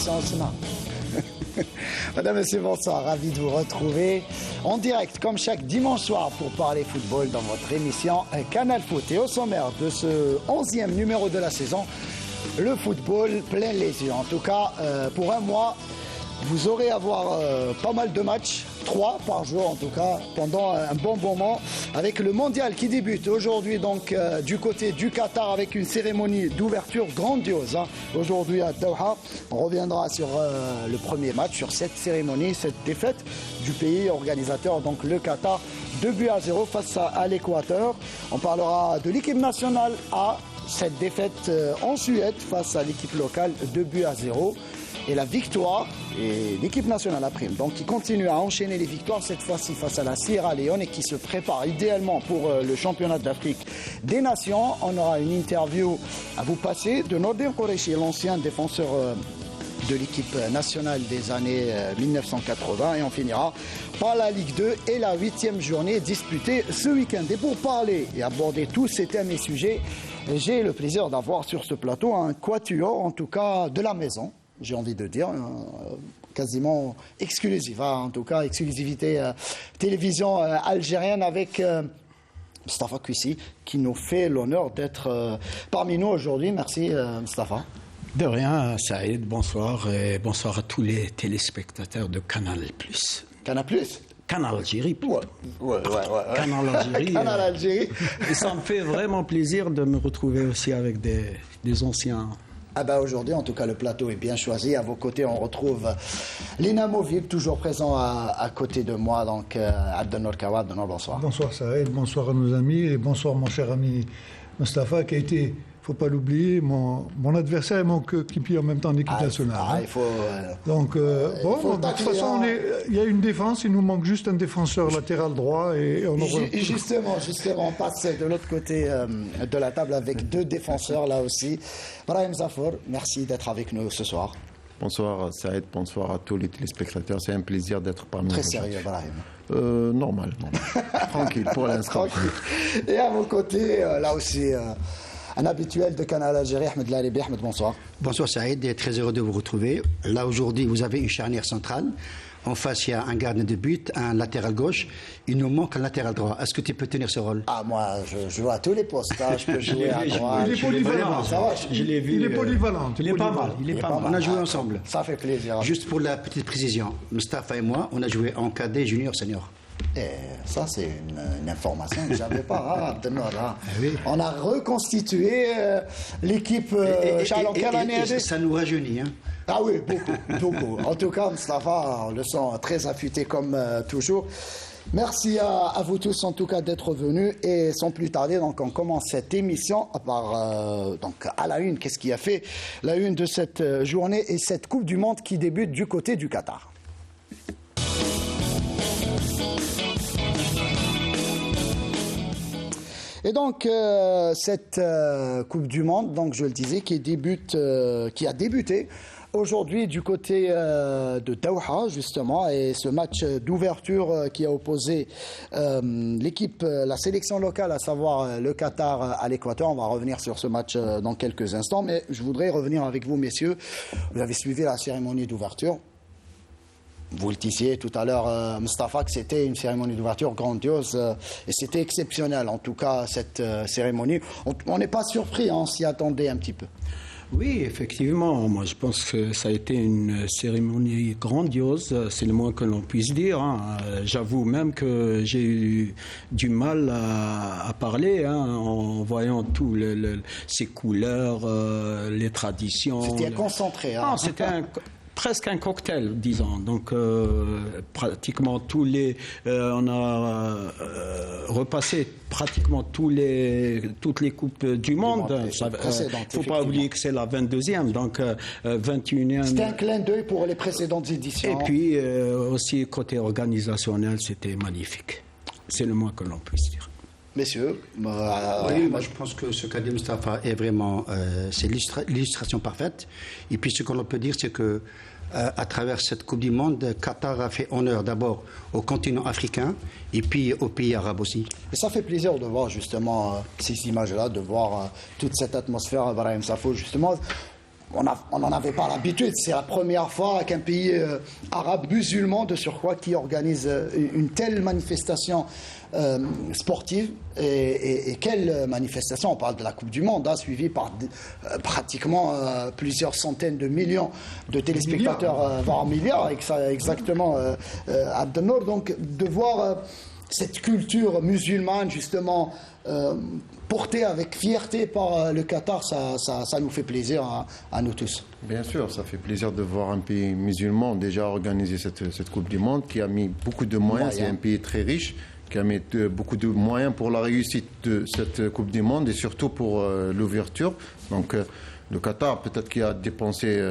Christian Ousmane. Madame, Monsieur, bonsoir, ravi de vous retrouver en direct comme chaque dimanche soir pour parler football dans votre émission Canal Foot. Et au sommaire de ce 11e numéro de la saison, le football plein les yeux. En tout cas, pour un mois, vous aurez à voir pas mal de matchs, 3 par jour en tout cas, pendant un bon moment, avec le mondial qui débute aujourd'hui donc du côté du Qatar avec une cérémonie d'ouverture grandiose. Aujourd'hui à Doha, on reviendra sur le premier match, sur cette cérémonie, cette défaite du pays organisateur, donc le Qatar, 2-0 face à l'Équateur. On parlera de l'équipe nationale A, cette défaite en Suède face à l'équipe locale, 2-0. Et la victoire, et l'équipe nationale a prime, donc qui continue à enchaîner les victoires, cette fois-ci face à la Sierra Leone et qui se prépare idéalement pour le championnat d'Afrique des Nations. On aura une interview à vous passer de Nordin Qureshi, l'ancien défenseur de l'équipe nationale des années 1980. Et on finira par la Ligue 2 et la 8e journée disputée ce week-end. Et pour parler et aborder tous ces thèmes et sujets, j'ai le plaisir d'avoir sur ce plateau un quatuor, en tout cas de la maison. J'ai envie de dire, quasiment exclusive, en tout cas exclusivité télévision algérienne avec Mostafa Koussi qui nous fait l'honneur d'être parmi nous aujourd'hui. Merci Mostafa. De rien, Saïd, bonsoir et bonsoir à tous les téléspectateurs de Canal+. Canal+. Canal Algérie. Ouais. Canal Algérie. Canal Algérie. Et ça me fait vraiment plaisir de me retrouver aussi avec des anciens. Ah ben aujourd'hui, en tout cas, le plateau est bien choisi. À vos côtés, on retrouve l'inamovible, toujours présent à côté de moi, donc Abdelnour Kawad. Abdelnour, bonsoir. Bonsoir Saïd, bonsoir à nos amis et bonsoir mon cher ami Mostafa qui a été, il ne faut pas l'oublier, mon adversaire et mon coéquipier en même temps en équipe nationale. Il faut, donc, de toute façon, il y a une défense, il nous manque juste un défenseur latéral droit. Et on Justement, on passe de l'autre côté de la table avec 2 défenseurs là aussi. Brahim Zafour, merci d'être avec nous ce soir. Bonsoir Saïd, bonsoir à tous les téléspectateurs. C'est un plaisir d'être parmi nous. Très sérieux, Brahim. Normal. Tranquille, pour l'instant. Et à vos côtés, là aussi, un habituel de Canal Algérie, Ahmed Laribi. Ahmed, bonsoir. Bonsoir Saïd, et très heureux de vous retrouver. Là aujourd'hui, vous avez une charnière centrale. En face, il y a un gardien de but, un latéral gauche. Il nous manque un latéral droit. Est-ce que tu peux tenir ce rôle? Ah, moi, je joue à tous les postes. Je peux jouer à droite. Il est polyvalent. Je l'ai vu. Il est polyvalent. Il est pas mal. On a joué ensemble. Ça fait plaisir. Juste pour la petite précision, Mostafa et moi, on a joué en cadet junior senior. Et ça, c'est une information que je n'avais pas. Oui. On a reconstitué l'équipe ça nous rajeunit. Ah oui, beaucoup. En tout cas, Mostafa, on le sent très affûté comme toujours. Merci à vous tous en tout cas d'être venus et sans plus tarder, donc on commence cette émission donc à la une. Qu'est-ce qui a fait la une de cette journée et cette Coupe du Monde qui débute du côté du Qatar? Et donc cette Coupe du Monde, donc je le disais, qui a débuté aujourd'hui du côté de Doha justement, et ce match d'ouverture qui a opposé la sélection locale, à savoir le Qatar à l'Équateur. On va revenir sur ce match dans quelques instants, mais je voudrais revenir avec vous, messieurs. Vous avez suivi la cérémonie d'ouverture. Vous le disiez tout à l'heure, Mostafa, que c'était une cérémonie d'ouverture grandiose et c'était exceptionnel, en tout cas, cette cérémonie. On n'est pas surpris, on s'y attendait un petit peu. Oui, effectivement. Moi, je pense que ça a été une cérémonie grandiose. C'est le moins que l'on puisse dire. J'avoue même que j'ai eu du mal à parler en voyant tous ces couleurs, les traditions. C'était concentré. Non, c'était presque un cocktail, disons. Donc, pratiquement on a repassé pratiquement toutes les coupes du monde. Il ne faut pas oublier que c'est la 22e, donc 21e. C'était un clin d'œil pour les précédentes éditions. Et puis, aussi, côté organisationnel, c'était magnifique. C'est le moins que l'on puisse dire. Messieurs, oui, moi je pense que ce qu'a dit Mostafa est vraiment c'est l'illustration parfaite. Et puis ce qu'on peut dire, c'est que à travers cette Coupe du Monde, Qatar a fait honneur d'abord au continent africain et puis aux pays arabes aussi. Et ça fait plaisir de voir justement ces images-là, de voir toute cette atmosphère à Brahim Safo justement. on n'en avait pas l'habitude. C'est la première fois qu'un pays arabe musulman de surcroît qui organise une telle manifestation sportive. Et quelle manifestation! On parle de la Coupe du Monde, suivie par pratiquement plusieurs centaines de millions de téléspectateurs, voire milliards, exactement, Abdelnour. Donc de voir cette culture musulmane justement portée avec fierté par le Qatar, ça nous fait plaisir à nous tous. Bien sûr, ça fait plaisir de voir un pays musulman déjà organiser cette Coupe du Monde, qui a mis beaucoup de moyens. C'est un pays très riche, qui a mis beaucoup de moyens pour la réussite de cette Coupe du Monde et surtout pour l'ouverture. Donc le Qatar, peut-être qu'il a dépensé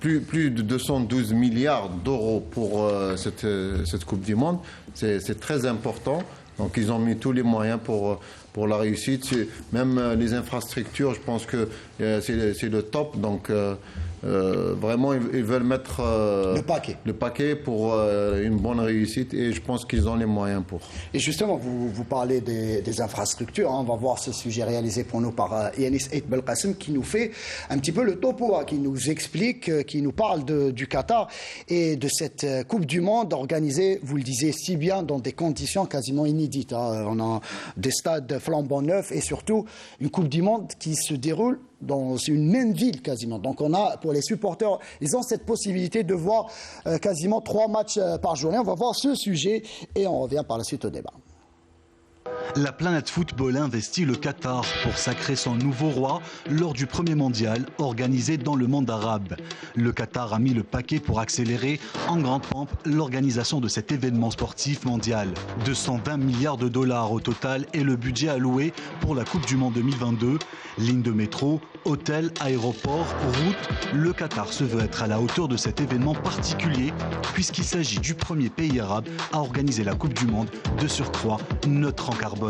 plus de 212 milliards d'euros pour cette Coupe du Monde. C'est très important. Donc ils ont mis tous les moyens pour la réussite. Même les infrastructures, je pense que c'est le top. Donc vraiment, ils veulent mettre le paquet pour une bonne réussite et je pense qu'ils ont les moyens pour. Et justement, vous parlez des infrastructures. On va voir ce sujet réalisé pour nous par Yanis Ait Belkacem qui nous fait un petit peu le topo, qui nous explique, qui nous parle du Qatar et de cette Coupe du Monde organisée, vous le disiez si bien, dans des conditions quasiment inédites. On a des stades flambant neufs et surtout une Coupe du Monde qui se déroule dans une même ville quasiment. Donc on a, pour les supporters, ils ont cette possibilité de voir quasiment 3 matchs par journée. On va voir ce sujet et on revient par la suite au débat. La planète football investit le Qatar pour sacrer son nouveau roi lors du premier mondial organisé dans le monde arabe. Le Qatar a mis le paquet pour accélérer en grande pompe l'organisation de cet événement sportif mondial. 220 milliards de dollars au total est le budget alloué pour la Coupe du Monde 2022. Lignes de métro, hôtels, aéroports, routes, le Qatar se veut être à la hauteur de cet événement particulier puisqu'il s'agit du premier pays arabe à organiser la Coupe du Monde, de surcroît neutre en carbone.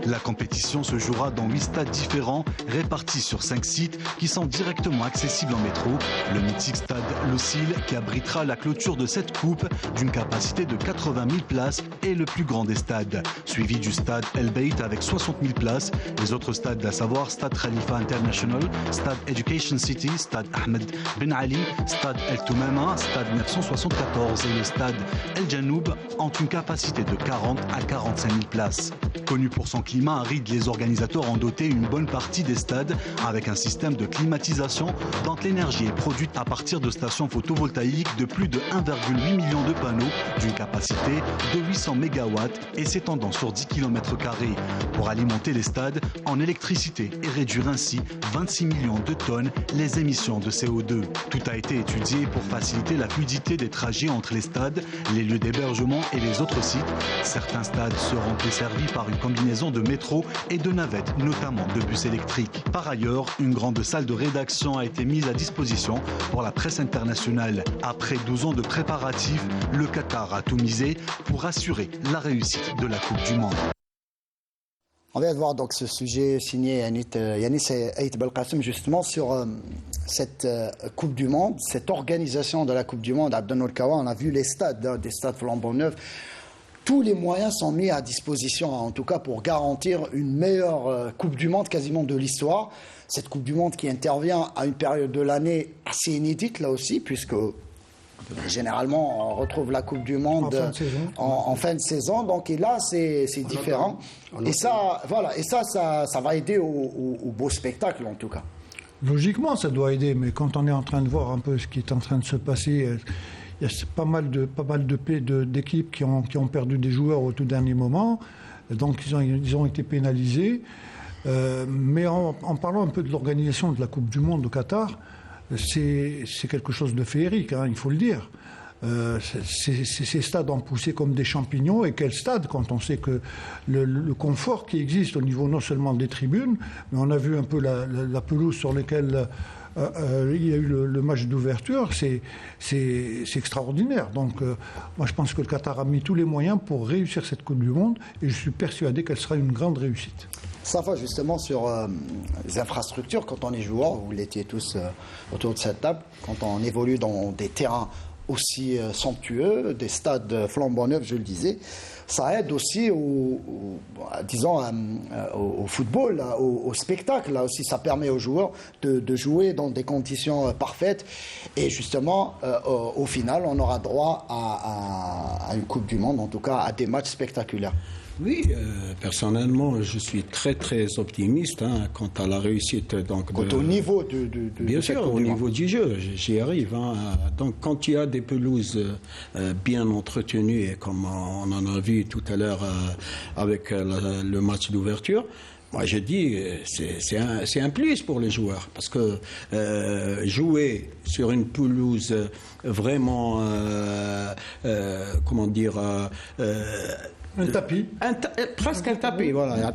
La compétition se jouera dans 8 stades différents répartis sur 5 sites qui sont directement accessibles en métro. Le mythique stade Losil qui abritera la clôture de cette coupe d'une capacité de 80 000 places est le plus grand des stades, suivi du stade El Bayt avec 60 000 places. Les autres stades, à savoir stade Khalifa International, stade Education City, stade Ahmed Ben Ali, stade El Toumama, stade 974 et le stade El Janoub ont une capacité de 40 à 45 000 places. Connu pour son climat aride, les organisateurs ont doté une bonne partie des stades avec un système de climatisation dont l'énergie est produite à partir de stations photovoltaïques de plus de 1,8 million de panneaux d'une capacité de 800 MW et s'étendant sur 10 km² pour alimenter les stades en électricité et réduire ainsi 26 millions de tonnes les émissions de CO2. Tout a été étudié pour faciliter la fluidité des trajets entre les stades, les lieux d'hébergement et les autres sites. Certains stades seront desservis par une combinaison de métro et de navettes, notamment de bus électriques. Par ailleurs, une grande salle de rédaction a été mise à disposition pour la presse internationale. Après 12 ans de préparatifs, le Qatar a tout misé pour assurer la réussite de la Coupe du Monde. On vient de voir donc ce sujet signé Yanis Ait Belkacem justement sur cette Coupe du Monde, cette organisation de la Coupe du Monde. Abdelnour Kawa, on a vu les stades, des stades flambant neufs. Tous les moyens sont mis à disposition, en tout cas pour garantir une meilleure Coupe du Monde quasiment de l'histoire. Cette Coupe du Monde qui intervient à une période de l'année assez inédite là aussi, puisque généralement on retrouve la Coupe du Monde en fin de saison. Donc et là c'est différent. Et ça, voilà, et ça va aider au beau spectacle en tout cas. Logiquement, ça doit aider, mais quand on est en train de voir un peu ce qui est en train de se passer, il y a pas mal d'équipes qui ont perdu des joueurs au tout dernier moment, donc ils ont été pénalisés. Mais en parlant un peu de l'organisation de la Coupe du Monde au Qatar, c'est quelque chose de féerique, il faut le dire. Ces stades ont poussé comme des champignons, et quel stade quand on sait que le confort qui existe au niveau non seulement des tribunes, mais on a vu un peu la pelouse sur laquelle il y a eu le match d'ouverture, c'est extraordinaire. Donc moi je pense que le Qatar a mis tous les moyens pour réussir cette Coupe du Monde et je suis persuadé qu'elle sera une grande réussite. Ça va justement sur les infrastructures, quand on est joueur, vous l'étiez tous autour de cette table, quand on évolue dans des terrains aussi somptueux, des stades flambant neufs, je le disais, ça aide aussi disons, au football, au spectacle. Là aussi, ça permet aux joueurs de jouer dans des conditions parfaites. Et justement, au final, on aura droit à une Coupe du Monde, en tout cas à des matchs spectaculaires. Oui, personnellement, je suis très très optimiste quant à la réussite. Donc, au niveau bien sûr, au niveau du jeu, j'y arrive. Donc, quand il y a des pelouses bien entretenues, et comme on en a vu tout à l'heure avec le match d'ouverture, moi, je dis, c'est un plus pour les joueurs, parce que jouer sur une pelouse vraiment, comment dire, un tapis. Presque un tapis, voilà.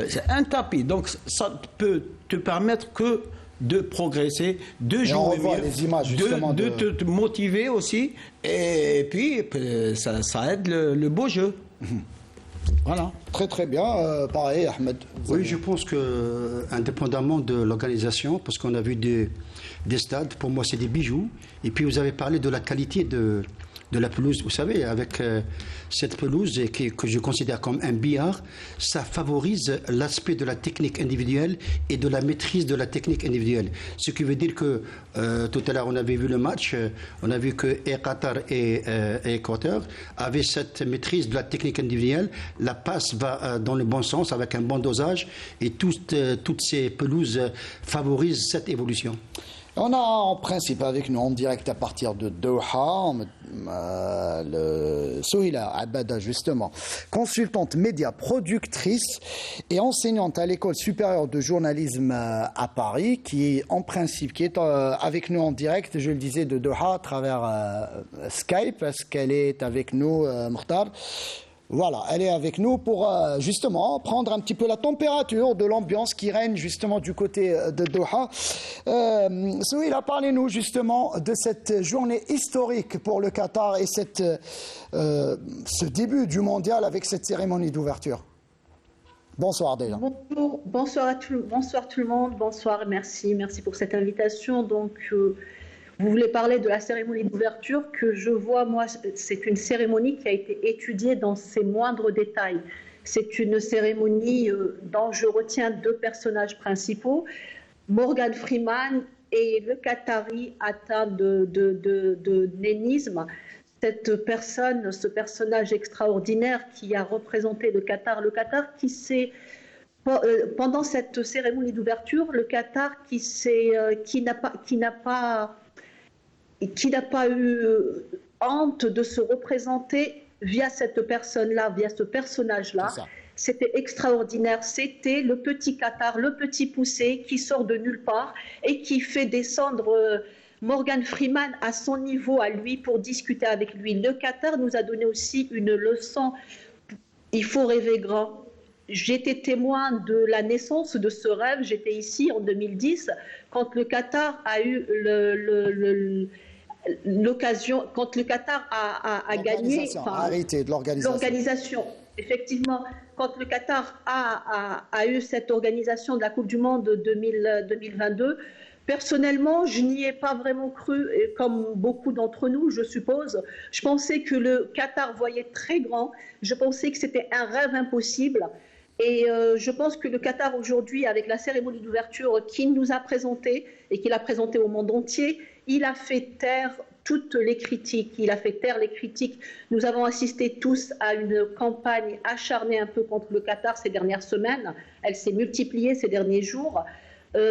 C'est un tapis, donc ça peut te permettre que de progresser, de jouer mieux, les images, de te motiver aussi, et puis ça aide le beau jeu. Voilà. Très très bien. Pareil, Ahmed. Oui, je pense que indépendamment de l'organisation, parce qu'on a vu des stades, pour moi c'est des bijoux. Et puis vous avez parlé de la qualité de la pelouse. Vous savez, avec cette pelouse que je considère comme un billard, ça favorise l'aspect de la technique individuelle et de la maîtrise de la technique individuelle. Ce qui veut dire que tout à l'heure, on avait vu le match, on a vu que Qatar et Équateur avaient cette maîtrise de la technique individuelle. La passe va dans le bon sens avec un bon dosage et toutes ces pelouses favorisent cette évolution. On a en principe avec nous en direct à partir de Doha Souhila Abada, justement, consultante média, productrice et enseignante à l'école supérieure de journalisme à Paris, qui est en principe avec nous en direct, je le disais, de Doha à travers Skype, parce qu'elle est avec nous, Mokhtar. Voilà, elle est avec nous pour justement prendre un petit peu la température de l'ambiance qui règne justement du côté de Doha. Souhila, parlez-nous justement de cette journée historique pour le Qatar et ce début du mondial avec cette cérémonie d'ouverture. Bonsoir déjà. Bonsoir tout le monde, bonsoir, merci pour cette invitation. Donc, vous voulez parler de la cérémonie d'ouverture que je vois, moi, c'est une cérémonie qui a été étudiée dans ses moindres détails. C'est une cérémonie dont je retiens deux personnages principaux, Morgan Freeman et le Qatari atteint de nénisme. Ce personnage extraordinaire qui a représenté le Qatar qui s'est... Pendant cette cérémonie d'ouverture, le Qatar qui n'a pas eu honte de se représenter via cette personne-là, via ce personnage-là. C'était extraordinaire. C'était le petit Qatar, le petit poussé qui sort de nulle part et qui fait descendre Morgan Freeman à son niveau, à lui, pour discuter avec lui. Le Qatar nous a donné aussi une leçon. Il faut rêver grand. J'étais témoin de la naissance de ce rêve. J'étais ici en 2010 quand le Qatar a eu l'occasion, quand le Qatar a gagné l'organisation. Effectivement, quand le Qatar a eu cette organisation de la Coupe du Monde 2022, personnellement, je n'y ai pas vraiment cru, comme beaucoup d'entre nous, je suppose. Je pensais que le Qatar voyait très grand. Je pensais que c'était un rêve impossible. Et je pense que le Qatar aujourd'hui, avec la cérémonie d'ouverture qu'il nous a présentée et qu'il a présentée au monde entier, il a fait taire toutes les critiques. Nous avons assisté tous à une campagne acharnée un peu contre le Qatar ces dernières semaines. Elle s'est multipliée ces derniers jours.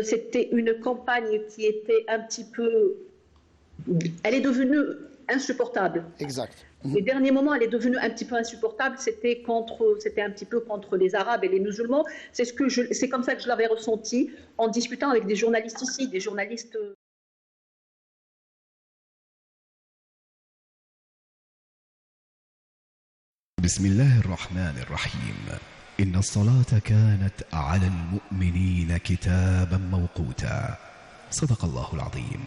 C'était une campagne qui était un petit peu... Elle est devenue insupportable. Exact. Les derniers moments, elle est devenue un petit peu insupportable. C'était un petit peu contre les Arabes et les musulmans. C'est comme ça que je l'avais ressenti en discutant avec des journalistes ici, des journalistes... بسم الله الرحمن الرحيم إن الصلاة كانت على المؤمنين كتابا موقوتا صدق الله العظيم.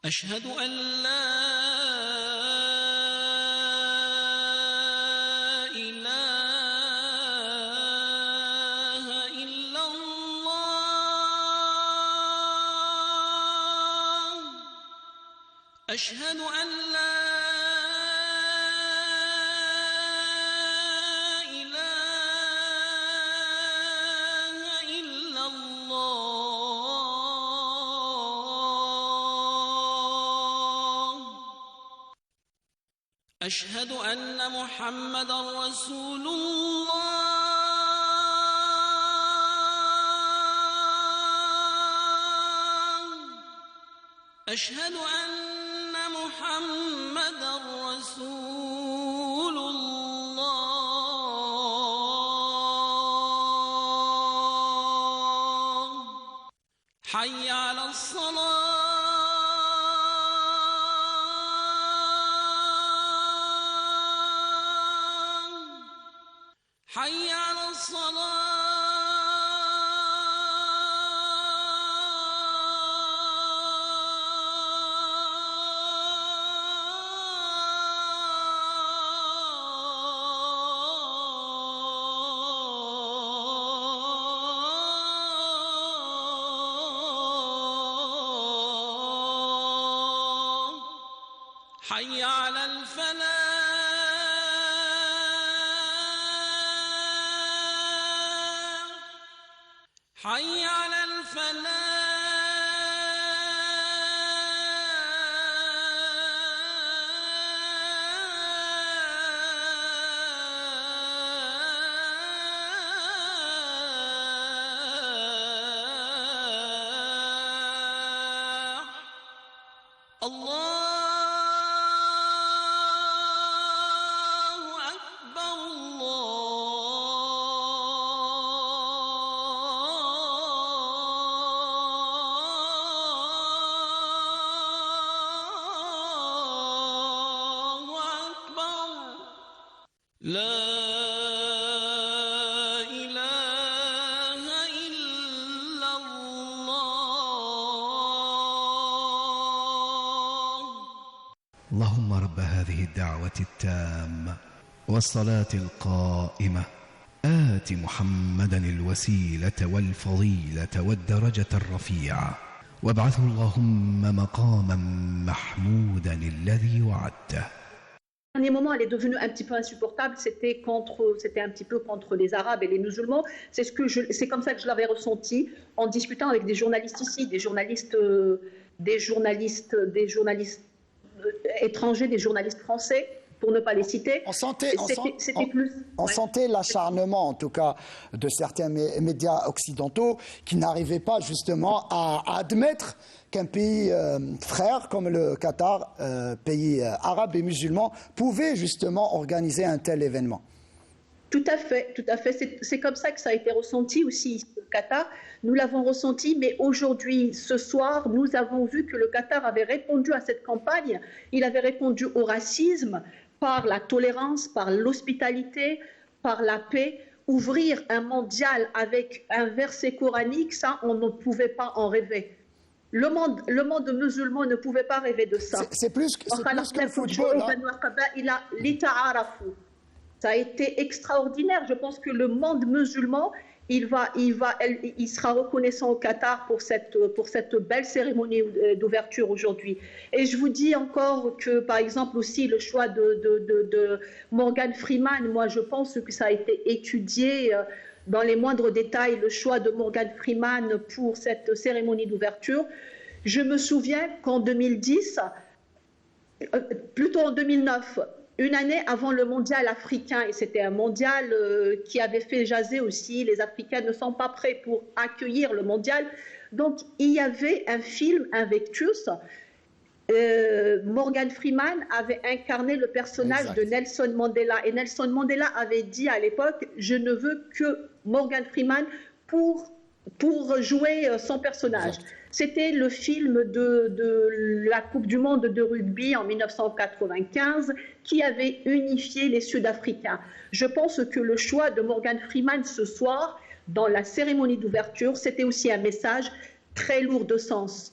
أشهد أن لا إله إلا الله أشهد أن لا أشهد أن محمدًا رسول الله أشهد أن محمدًا رسول الله حي على الصلاة حي على الصلاة حي على الفلاح حي على الفلاح الله أكبر الله أكبر لا إله إلا الله اللهم رب هذه الدعوة التامة والصلاة القائمة آت محمدا الوسيلة والفضيلة والدرجة الرفيعة وابعثه اللهم مقاما محمودا الذي وعدته. Au dernier moment, elle est devenue un petit peu insupportable. C'était un petit peu contre les Arabes et les musulmans. C'est comme ça que je l'avais ressenti en discutant avec des journalistes ici, des journalistes étrangers, des journalistes français, pour ne pas les citer. On sentait l'acharnement, en tout cas, de certains médias occidentaux qui n'arrivaient pas justement à admettre qu'un pays frère comme le Qatar, pays arabe et musulman, pouvait justement organiser un tel événement. Tout à fait, tout à fait. C'est comme ça que ça a été ressenti aussi ici au Qatar. Nous l'avons ressenti, mais aujourd'hui, ce soir, nous avons vu que le Qatar avait répondu à cette campagne. Il avait répondu au racisme par la tolérance, par l'hospitalité, par la paix. Ouvrir un mondial avec un verset coranique, ça, on ne pouvait pas en rêver. Le monde musulman ne pouvait pas rêver de ça. C'est plus que le football. Ça a été extraordinaire. Je pense que le monde musulman, il sera reconnaissant au Qatar pour cette belle cérémonie d'ouverture aujourd'hui. Et je vous dis encore que, par exemple, aussi le choix de Morgan Freeman, moi je pense que ça a été étudié dans les moindres détails, le choix de Morgan Freeman pour cette cérémonie d'ouverture. Je me souviens qu'en 2010, plutôt en 2009, une année avant le mondial africain, et c'était un mondial qui avait fait jaser aussi, les Africains ne sont pas prêts pour accueillir le mondial. Donc il y avait un film, Invictus. Morgan Freeman avait incarné le personnage de Nelson Mandela. Et Nelson Mandela avait dit à l'époque, je ne veux que Morgan Freeman pour jouer son personnage. C'était le film de la Coupe du Monde de rugby en 1995 qui avait unifié les Sud-Africains. Je pense que le choix de Morgan Freeman ce soir, dans la cérémonie d'ouverture, c'était aussi un message très lourd de sens.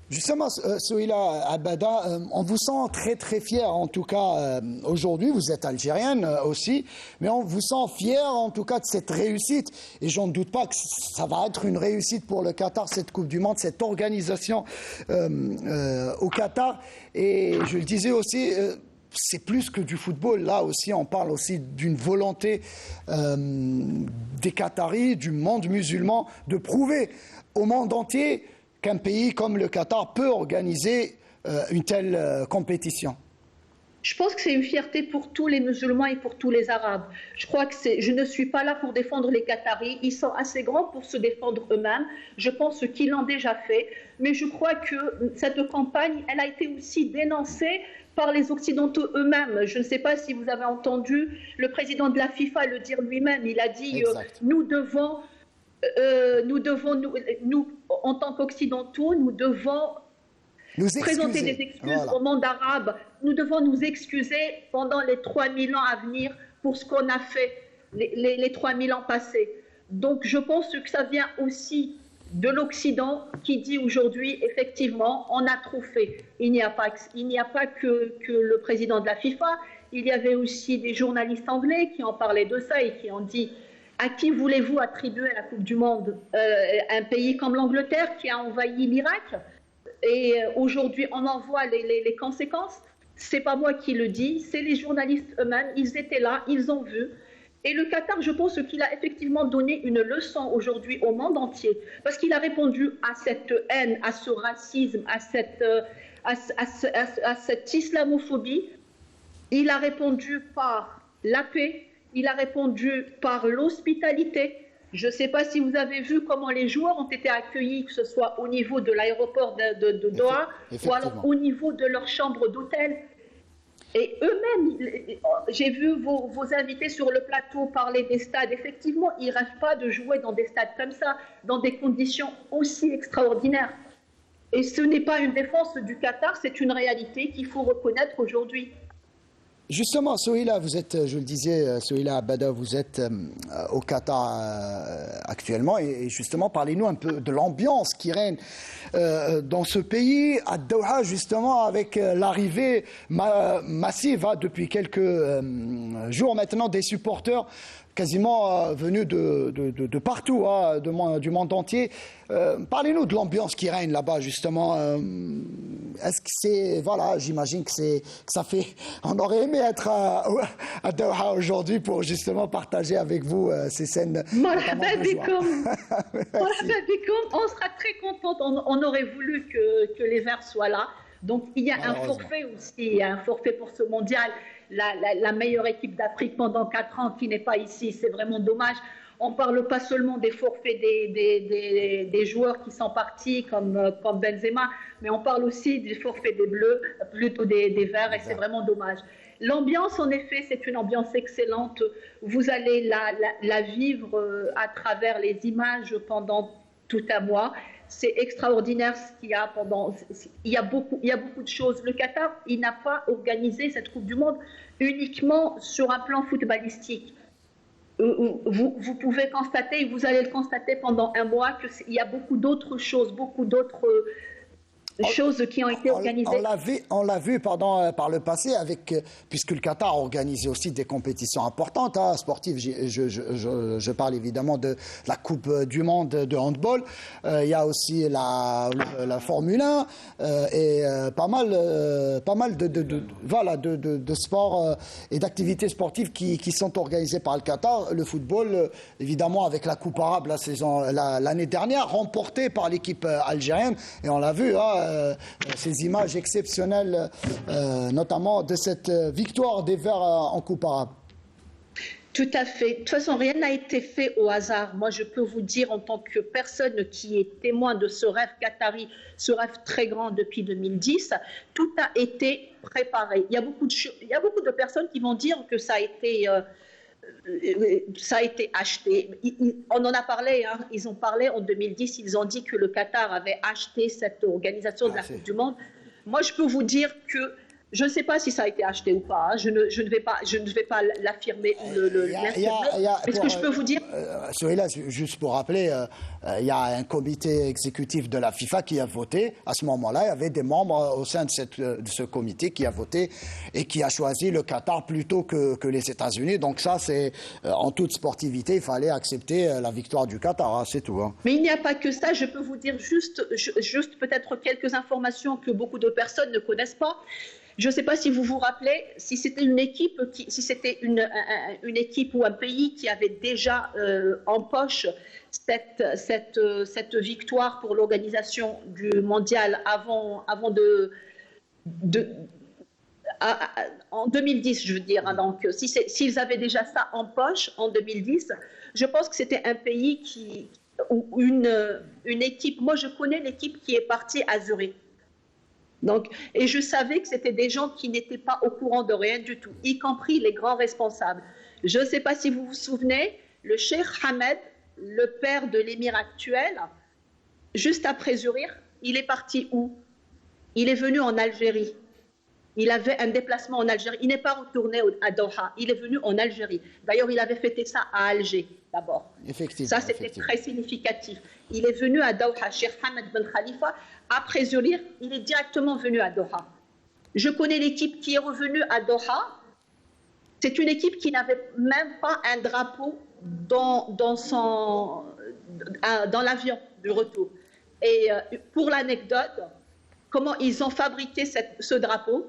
Justement, Souila Abada, on vous sent très très fier en tout cas aujourd'hui, vous êtes algérienne aussi, mais on vous sent fier en tout cas de cette réussite et j'en doute pas que ça va être une réussite pour le Qatar, cette Coupe du Monde, cette organisation au Qatar. Et je le disais aussi, c'est plus que du football, là aussi on parle aussi d'une volonté des Qataris, du monde musulman, de prouver au monde entier qu'un pays comme le Qatar peut organiser une telle compétition. Je pense que c'est une fierté pour tous les musulmans et pour tous les Arabes. Je ne suis pas là pour défendre les Qataris. Ils sont assez grands pour se défendre eux-mêmes. Je pense qu'ils l'ont déjà fait. Mais je crois que cette campagne, elle a été aussi dénoncée par les Occidentaux eux-mêmes. Je ne sais pas si vous avez entendu le président de la FIFA le dire lui-même. Il a dit nous devons, en tant qu'Occidentaux, nous devons présenter des excuses au monde arabe. Nous devons nous excuser pendant les 3000 ans à venir pour ce qu'on a fait les 3000 ans passés. Donc je pense que ça vient aussi de l'Occident qui dit aujourd'hui, effectivement, on a trop fait. Il n'y a pas que le président de la FIFA, il y avait aussi des journalistes anglais qui ont parlé de ça et qui ont dit à qui voulez-vous attribuer la Coupe du Monde un pays comme l'Angleterre qui a envahi l'Irak? Et aujourd'hui, on en voit les conséquences. C'est pas moi qui le dis, c'est les journalistes eux-mêmes. Ils étaient là, ils ont vu. Et le Qatar, je pense qu'il a effectivement donné une leçon aujourd'hui au monde entier, parce qu'il a répondu à cette haine, à ce racisme, à cette islamophobie. Il a répondu par la paix, il a répondu par l'hospitalité. Je ne sais pas si vous avez vu comment les joueurs ont été accueillis, que ce soit au niveau de l'aéroport de Doha ou alors au niveau de leur chambre d'hôtel. Et eux-mêmes, j'ai vu vos invités sur le plateau parler des stades. Effectivement, ils ne rêvent pas de jouer dans des stades comme ça, dans des conditions aussi extraordinaires. Et ce n'est pas une défense du Qatar, c'est une réalité qu'il faut reconnaître aujourd'hui. Justement, Souila, vous êtes, je le disais, Souila Abada, vous êtes au Qatar actuellement et justement, parlez-nous un peu de l'ambiance qui règne dans ce pays, à Doha, justement, avec l'arrivée massive depuis quelques jours maintenant des supporters quasiment venus de partout, du monde entier. Parlez-nous de l'ambiance qui règne là-bas, justement. Est-ce que c'est... Voilà, j'imagine que ça fait... On aurait aimé être à Doha aujourd'hui pour justement partager avec vous ces scènes. Marhaba bikoum. On sera très contente. On aurait voulu que les Verts soient là. Donc, il y a un forfait aussi, il y a un forfait pour ce mondial. La meilleure équipe d'Afrique pendant 4 ans qui n'est pas ici, c'est vraiment dommage. On ne parle pas seulement des forfaits des joueurs qui sont partis comme Benzema, mais on parle aussi du forfait des Bleus, plutôt des Verts, et c'est vraiment dommage. L'ambiance, en effet, c'est une ambiance excellente. Vous allez la vivre à travers les images pendant tout un mois. C'est extraordinaire ce qu'il y a il y a beaucoup de choses. Le Qatar, il n'a pas organisé cette Coupe du Monde uniquement sur un plan footballistique. Vous pouvez constater, vous allez le constater pendant un mois, qu'il y a beaucoup d'autres choses, beaucoup d'autres choses qui ont été organisées. On l'a vu par le passé, puisque le Qatar a organisé aussi des compétitions importantes sportives. Je parle évidemment de la Coupe du Monde de handball. Il y a aussi la Formule 1 et pas mal de sports et d'activités sportives qui sont organisées par le Qatar. Le football, évidemment, avec la Coupe arabe l'année dernière, remportée par l'équipe algérienne. Et on l'a vu, ces images exceptionnelles, notamment de cette victoire des Verts en Coupe arabe. Tout à fait. De toute façon, rien n'a été fait au hasard. Moi, je peux vous dire, en tant que personne qui est témoin de ce rêve qatari, ce rêve très grand depuis 2010, tout a été préparé. Il y a beaucoup de personnes qui vont dire que ça a été acheté. On en a parlé, ils ont parlé en 2010, ils ont dit que le Qatar avait acheté cette organisation de la Coupe du Monde. Moi, je peux vous dire que Je ne sais pas si ça a été acheté ou pas. Je ne vais pas l'affirmer ou l'infirmer. Mais ce que je peux vous dire... Souheila, juste pour rappeler, il y a un comité exécutif de la FIFA qui a voté. À ce moment-là, il y avait des membres au sein de ce comité qui a voté et qui a choisi le Qatar plutôt que les États-Unis. Donc ça, c'est en toute sportivité, il fallait accepter la victoire du Qatar, hein, c'est tout. Hein. Mais il n'y a pas que ça. Je peux vous dire juste peut-être quelques informations que beaucoup de personnes ne connaissent pas. Je ne sais pas si vous vous rappelez, si c'était une équipe ou un pays qui avait déjà en poche cette victoire pour l'organisation du mondial en 2010, je veux dire. Hein, donc, s'ils avaient déjà ça en poche en 2010, je pense que c'était un pays ou une équipe. Moi, je connais l'équipe qui est partie à Zurich. Donc, et je savais que c'était des gens qui n'étaient pas au courant de rien du tout, y compris les grands responsables. Je ne sais pas si vous vous souvenez, le Cheikh Hamed, le père de l'émir actuel, juste après Zurich, il est parti où? Il est venu en Algérie. Il avait un déplacement en Algérie. Il n'est pas retourné à Doha. Il est venu en Algérie. D'ailleurs, il avait fêté ça à Alger, d'abord. Ça, c'était très significatif. Il est venu à Doha, Cheikh Hamed Ben Khalifa. Après Zurich, il est directement venu à Doha. Je connais l'équipe qui est revenue à Doha. C'est une équipe qui n'avait même pas un drapeau dans l'avion du retour. Et pour l'anecdote, comment ils ont fabriqué ce drapeau?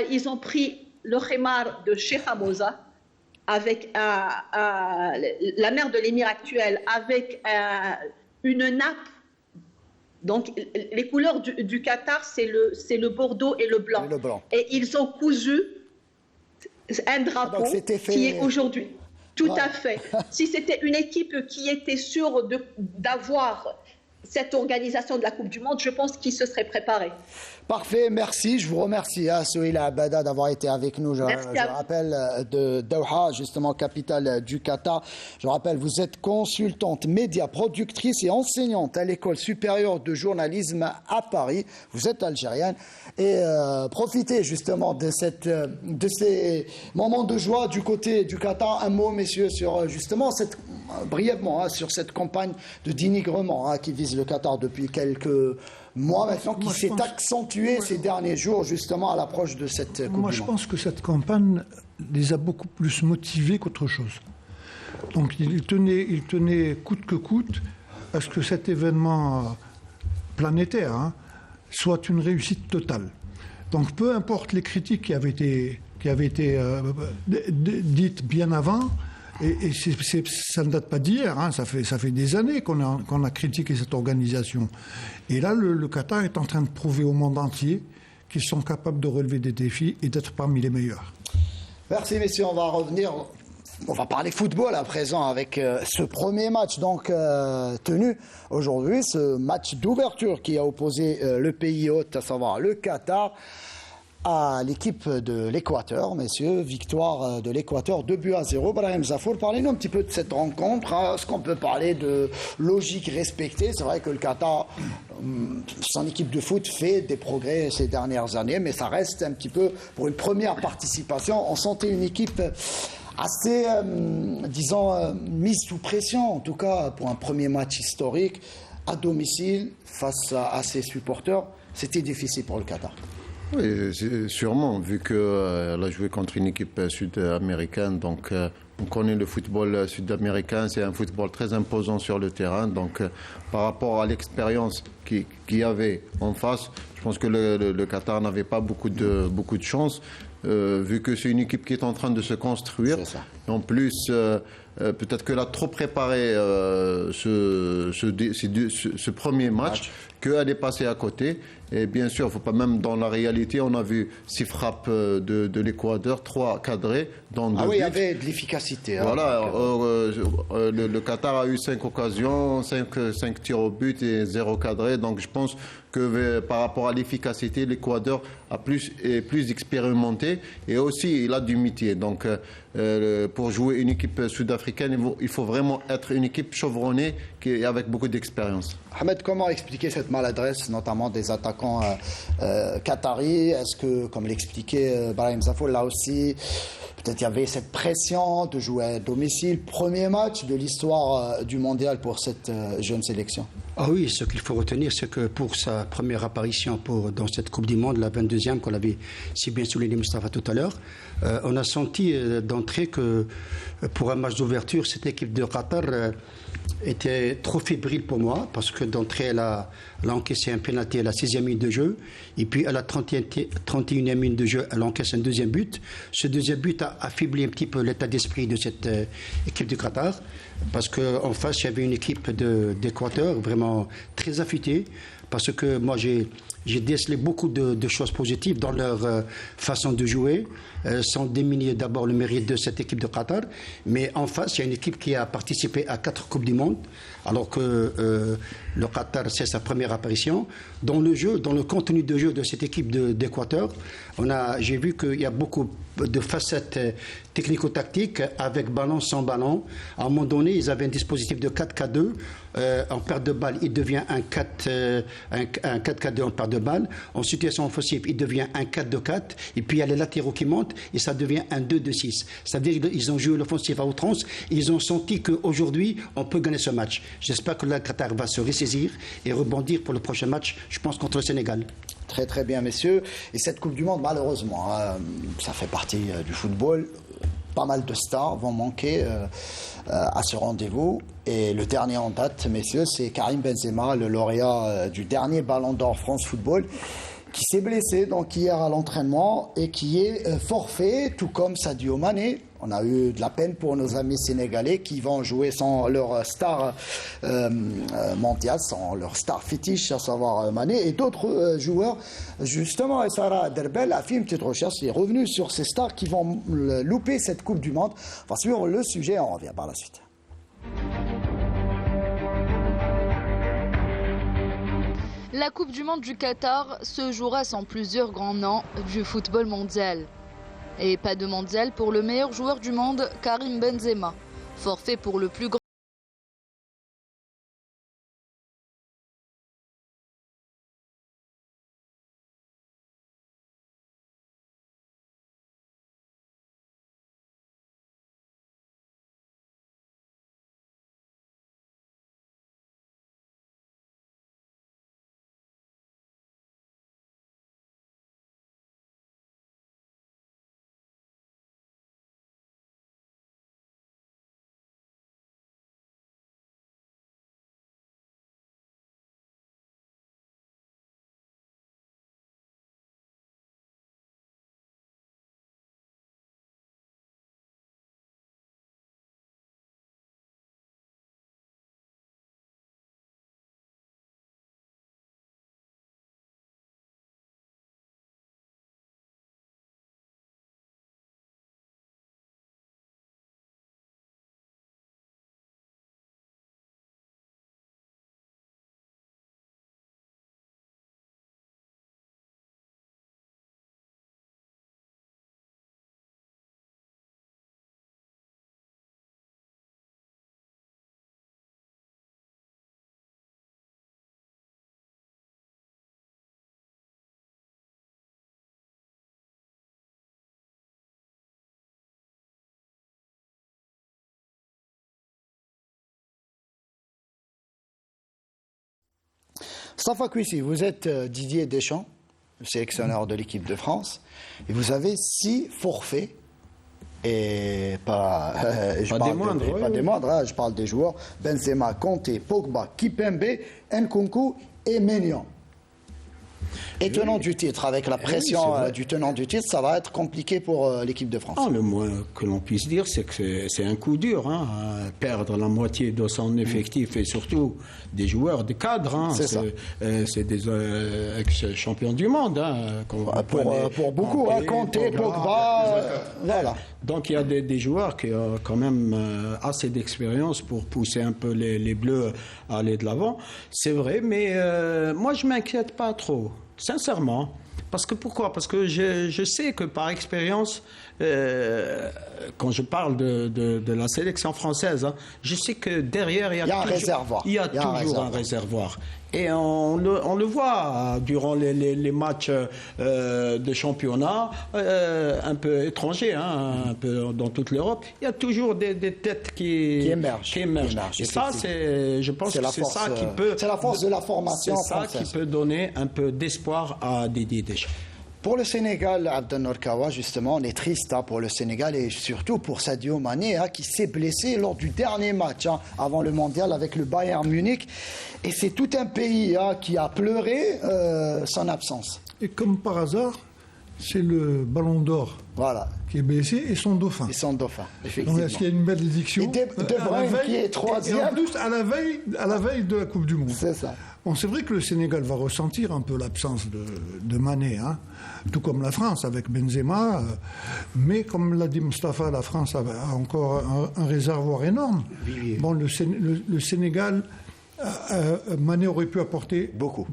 Ils ont pris le khimar de Sheikh Hamouza avec la mère de l'émir actuel, avec une nappe. Donc, les couleurs du Qatar, c'est le bordeaux et le blanc. Et ils ont cousu un drapeau qui est aujourd'hui. Tout à fait. Si c'était une équipe qui était sûre d'avoir cette organisation de la Coupe du Monde, je pense qu'ils se seraient préparés. Parfait, merci. Je vous remercie, Souheila Abada, d'avoir été avec nous. Je rappelle de Doha, justement, capitale du Qatar. Je rappelle, vous êtes consultante, média, productrice et enseignante à l'École supérieure de journalisme à Paris. Vous êtes algérienne et profitez justement de ces moments de joie du côté du Qatar. Un mot, messieurs, sur justement brièvement sur cette campagne de dénigrement qui vise le Qatar depuis quelques mois maintenant, qui s'est accentuée ces derniers jours justement à l'approche de cette Coupe du Monde. Moi, je pense que cette campagne les a beaucoup plus motivés qu'autre chose. Donc, ils tenaient coûte que coûte à ce que cet événement planétaire soit une réussite totale. Donc, peu importe les critiques qui avaient été dites bien avant. Et ça ne date pas d'hier, ça fait des années qu'on a critiqué cette organisation. Et là, le Qatar est en train de prouver au monde entier qu'ils sont capables de relever des défis et d'être parmi les meilleurs. Merci messieurs, on va parler football à présent avec ce premier match tenu aujourd'hui, ce match d'ouverture qui a opposé le pays hôte, à savoir le Qatar, à l'équipe de l'Équateur, messieurs. Victoire de l'Équateur 2-0. Brahim Zafour, parlez-nous un petit peu de cette rencontre. Est-ce qu'on peut parler de logique respectée? C'est vrai que le Qatar, son équipe de foot, fait des progrès ces dernières années, mais ça reste un petit peu, pour une première participation, on sentait une équipe assez, mise sous pression, en tout cas pour un premier match historique, à domicile, face à ses supporters. C'était difficile pour le Qatar. Oui, sûrement, vu qu'elle a joué contre une équipe sud-américaine. Donc, on connaît le football sud-américain, c'est un football très imposant sur le terrain. Donc, par rapport à l'expérience qu'il y avait en face, je pense que le Qatar n'avait pas beaucoup de chance, vu que c'est une équipe qui est en train de se construire. Et en plus, peut-être qu'elle a trop préparé ce premier match, qu'elle est passée à côté. Et bien sûr, faut pas, même dans la réalité, on a vu 6 frappes de l'Équateur, 3 cadrées, dans 2 buts. Oui, il y avait de l'efficacité. Voilà, le Qatar a eu 5 occasions, 5 tirs au but et 0 cadré. Donc je pense que par rapport à l'efficacité, l'Équateur est plus expérimenté et aussi il a du métier. Donc pour jouer une équipe sud-africaine, il faut vraiment être une équipe chevronnée Mané, qui est avec beaucoup d'expérience. Ahmed, comment expliquer cette maladresse, notamment des attaquants qataris? Est-ce que, comme l'expliquait Brahim Safo, là aussi, peut-être il y avait cette pression de jouer à domicile, premier match de l'histoire du mondial pour cette jeune sélection? Ah oui, ce qu'il faut retenir, c'est que pour sa première apparition dans cette Coupe du Monde, la 22e, qu'on avait si bien souligné Moustapha tout à l'heure, on a senti d'entrée que pour un match d'ouverture, cette équipe de Qatar était trop fébrile pour moi, parce que d'entrée, elle a encaissé un pénalty à la 6e minute de jeu, et puis à la 31e minute de jeu, elle encaisse un deuxième but. Ce deuxième but a affaibli un petit peu l'état d'esprit de cette équipe du Qatar, parce qu'en face, il y avait une équipe d'Équateur vraiment très affûtée, parce que moi, j'ai décelé beaucoup de choses positives dans leur façon de jouer, sans déminer d'abord le mérite de cette équipe de Qatar. Mais en face, il y a une équipe qui a participé à 4 Coupes du Monde, alors que le Qatar, c'est sa première apparition. Dans le jeu, dans le contenu de jeu de cette équipe d'Équateur, j'ai vu qu'il y a beaucoup de facettes technico-tactiques, avec ballon, sans ballon. À un moment donné, ils avaient un dispositif de 4-4-2. En perte de balle, il devient un 4-4-2 en perte de balle. En situation offensive, il devient un 4-2-4. Et puis il y a les latéraux qui montent et ça devient un 2-2-6. C'est-à-dire qu'ils ont joué l'offensive à outrance. Ils ont senti qu'aujourd'hui, on peut gagner ce match. J'espère que le Qatar va se ressaisir et rebondir pour le prochain match, je pense, contre le Sénégal. Très très bien, messieurs. Et cette Coupe du Monde, malheureusement, ça fait partie du football. Pas mal de stars vont manquer à ce rendez-vous. Et le dernier en date, messieurs, c'est Karim Benzema, le lauréat du dernier Ballon d'Or France Football, qui s'est blessé donc hier à l'entraînement et qui est forfait, tout comme Sadio Mané. On a eu de la peine pour nos amis sénégalais qui vont jouer sans leur star mondiale, sans leur star fétiche, à savoir Mané, et d'autres joueurs. Justement, Sarah Derbel a fait une petite recherche, il est revenu sur ces stars qui vont louper cette Coupe du Monde. Enfin, sur le sujet, on revient par la suite. La Coupe du Monde du Qatar se jouera sans plusieurs grands noms du football mondial. Et pas de mondial pour le meilleur joueur du monde, Karim Benzema, forfait pour le plus grand. Mustafa Kouissi, vous êtes Didier Deschamps, le sélectionneur de l'équipe de France, et vous avez 6 forfaits. Et pas des moindres, je parle des joueurs Benzema, Kanté, Pogba, Kipembe, Nkunku et Maignan. Et tenant du titre, avec la pression du tenant du titre, ça va être compliqué pour l'équipe de France. Le moins que l'on puisse dire, c'est que c'est un coup dur, perdre la moitié de son effectif et surtout des joueurs, des cadres. C'est des ex-champions du monde. Pour beaucoup, Kanté, Pogba, voilà. Donc il y a des joueurs qui ont quand même assez d'expérience pour pousser un peu les Bleus à aller de l'avant. C'est vrai, mais moi je ne m'inquiète pas trop. Sincèrement, Parce que pourquoi? Parce que je sais que par expérience, quand je parle de la sélection française, hein, je sais que derrière, il y a toujours un réservoir. Et on le voit durant les matchs de championnat un peu étrangers, hein, un peu dans toute l'Europe. Il y a toujours des têtes qui émergent. Et ça, je pense que c'est ça qui peut... C'est la force de la formation française. C'est ça qui peut donner un peu d'espoir à Didier Deschamps. Pour le Sénégal, Abdelnour Kawa, justement, on est triste pour le Sénégal et surtout pour Sadio Mané qui s'est blessé lors du dernier match avant le mondial avec le Bayern Munich. Et c'est tout un pays qui a pleuré son absence. Et comme par hasard, c'est le Ballon d'Or qui est blessé et son dauphin. Effectivement. Donc est-ce qu'il y a une malédiction? Et De Bruyne qui est troisième. Et en plus, à la veille de la Coupe du Monde. C'est ça. Bon, c'est vrai que le Sénégal va ressentir un peu l'absence de Mané, tout comme la France avec Benzema. Mais comme l'a dit Mustapha, la France a encore un réservoir énorme. Oui. Bon, le Sénégal, Mané aurait pu apporter beaucoup.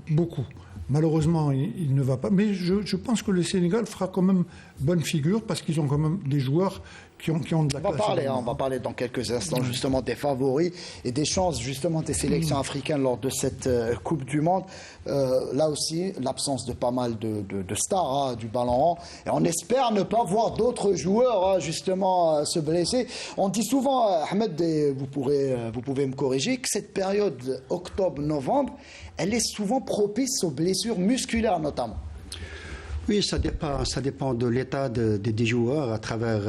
Malheureusement, il ne va pas. Mais je pense que le Sénégal fera quand même bonne figure parce qu'ils ont quand même des joueurs qui ont de la classe. On va parler dans quelques instants justement des favoris et des chances justement des sélections africaines lors de cette Coupe du Monde. Là aussi, l'absence de pas mal de stars du ballon rond. Et on espère ne pas voir d'autres joueurs justement se blesser. On dit souvent, Ahmed, et vous pouvez me corriger, que cette période octobre-novembre, elle est souvent propice aux blessures musculaires notamment. Oui, ça dépend de l'état des joueurs à travers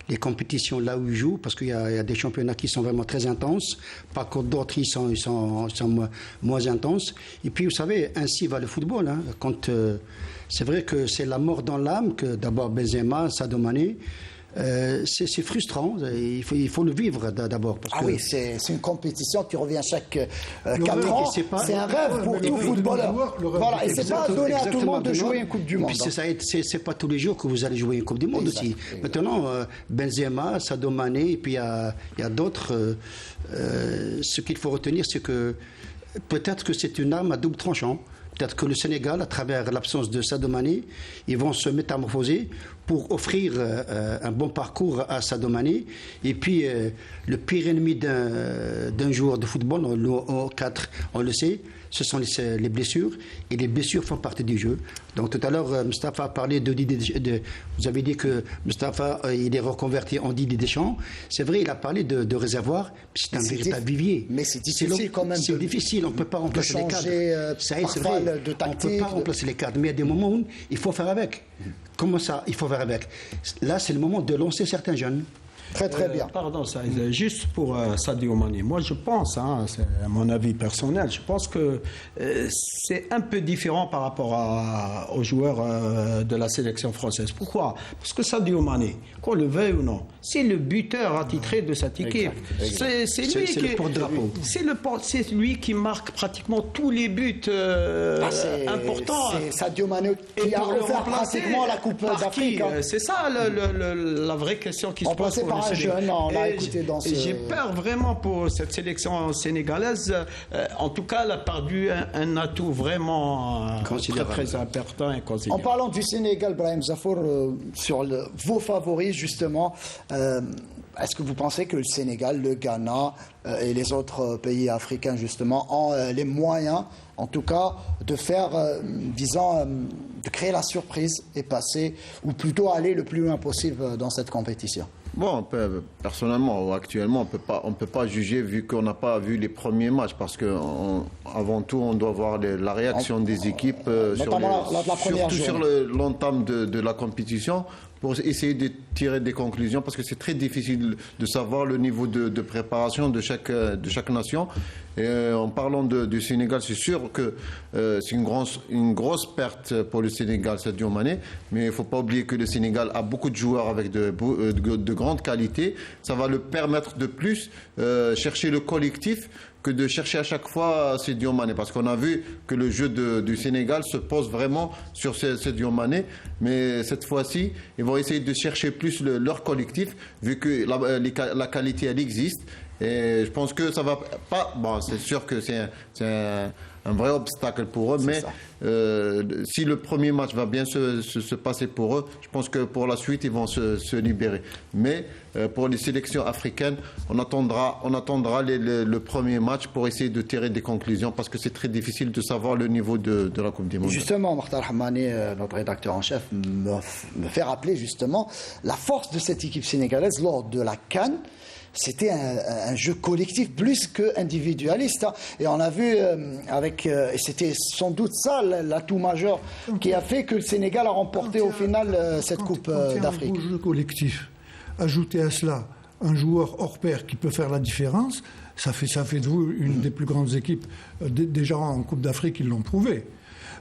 les compétitions là où ils jouent, parce qu'il y a des championnats qui sont vraiment très intenses, par contre d'autres ils sont moins intenses. Et puis vous savez, ainsi va le football. Quand c'est vrai que c'est la mort dans l'âme que d'abord Benzema, Sadio Mané. C'est frustrant, il faut le vivre d'abord. Oui, c'est une compétition qui revient chaque 4 ans. C'est un rêve pour tout footballeur. Voilà, et c'est pas donné à tout le monde de jouer une Coupe du Monde. C'est pas tous les jours que vous allez jouer une Coupe du Monde aussi. Maintenant, Benzema, Sadio Mané, et puis il y a d'autres. Ce qu'il faut retenir, c'est que peut-être que c'est une arme à double tranchant. Peut-être que le Sénégal, à travers l'absence de Sadio Mané, ils vont se métamorphoser pour offrir un bon parcours à Sadio Mané. Et puis, le pire ennemi d'un joueur de football, au 4, on le sait, ce sont les blessures. Et les blessures font partie du jeu. Donc tout à l'heure, Mustapha a parlé vous avez dit que Mustapha, il est reconverti en Didier Deschamps. C'est vrai, il a parlé de réservoir. C'est un véritable vivier. Mais c'est difficile quand même. C'est difficile, on ne peut pas remplacer les cadres. Ça y est, c'est vrai. On ne peut pas remplacer les cadres. Mais il y a des moments où il faut faire avec. Comment ça, il faut faire avec? Là, c'est le moment de lancer certains jeunes. Très bien. Pardon, juste pour Sadio Mané. Moi, je pense, c'est à mon avis personnel, je pense que c'est un peu différent par rapport aux joueurs de la sélection française. Pourquoi? Parce que Sadio Mané, qu'on le veuille ou non, c'est le buteur attitré de cette équipe. C'est lui qui marque pratiquement tous les buts importants. C'est Sadio Mané qui a offert pratiquement la Coupe d'Afrique. C'est ça la vraie question qui se pose. J'ai peur vraiment pour cette sélection sénégalaise. En tout cas, elle a perdu un atout vraiment très important et considérable. En parlant du Sénégal, Brahim Zafour, sur vos favoris justement, est-ce que vous pensez que le Sénégal, le Ghana et les autres pays africains justement ont les moyens, en tout cas, de faire, de créer la surprise et passer, ou plutôt aller le plus loin possible dans cette compétition? Bon, personnellement, actuellement, on peut pas juger vu qu'on n'a pas vu les premiers matchs parce que avant tout, on doit voir la réaction des équipes sur l'entame de la compétition pour essayer de tirer des conclusions parce que c'est très difficile de savoir le niveau de préparation de chaque nation. Et en parlant du Sénégal, c'est sûr que c'est une grosse perte pour le Sénégal, Sadio Mané, mais il ne faut pas oublier que le Sénégal a beaucoup de joueurs avec de grandes qualités. Ça va le permettre de plus chercher le collectif que de chercher à chaque fois Sadio Mané, parce qu'on a vu que le jeu du Sénégal se pose vraiment sur Sadio Mané, mais cette fois-ci, ils vont essayer de chercher plus leur collectif, vu que la qualité, elle existe, Et je pense que ça va pas. Bon, c'est sûr que c'est un vrai obstacle pour eux, mais si le premier match va bien se passer pour eux, je pense que pour la suite, ils vont se libérer. Mais pour les sélections africaines, on attendra le premier match pour essayer de tirer des conclusions, parce que c'est très difficile de savoir le niveau de la Coupe du Monde. Justement, Martin Hamani, notre rédacteur en chef, me fait rappeler justement la force de cette équipe sénégalaise lors de la CAN. C'était un jeu collectif plus qu'individualiste. Hein. Et on a vu et c'était sans doute ça l'atout majeur qui a fait que le Sénégal a remporté au final cette Coupe d'Afrique. Un beau jeu collectif. Ajouter à cela un joueur hors pair qui peut faire la différence, ça fait de vous une des plus grandes équipes. Déjà en Coupe d'Afrique, ils l'ont prouvé.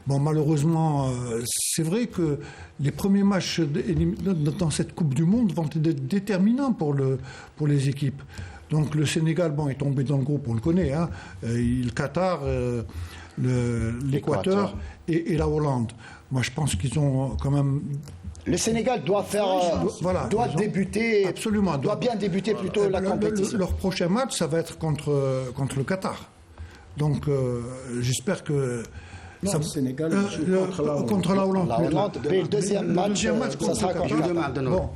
Bon, malheureusement, c'est vrai que les premiers matchs dans cette Coupe du Monde vont être déterminants pour les équipes. Donc le Sénégal, est tombé dans le groupe, on le connaît, hein, le Qatar, l'Équateur et la Hollande. Moi, je pense qu'ils ont quand même... Le Sénégal doit doit débuter, absolument, doit bien débuter plutôt la compétition. Leur prochain match, ça va être contre le Qatar. Donc, j'espère que... Non, le Sénégal contre la Hollande. La Hollande, le deuxième match, ça sera contre demain.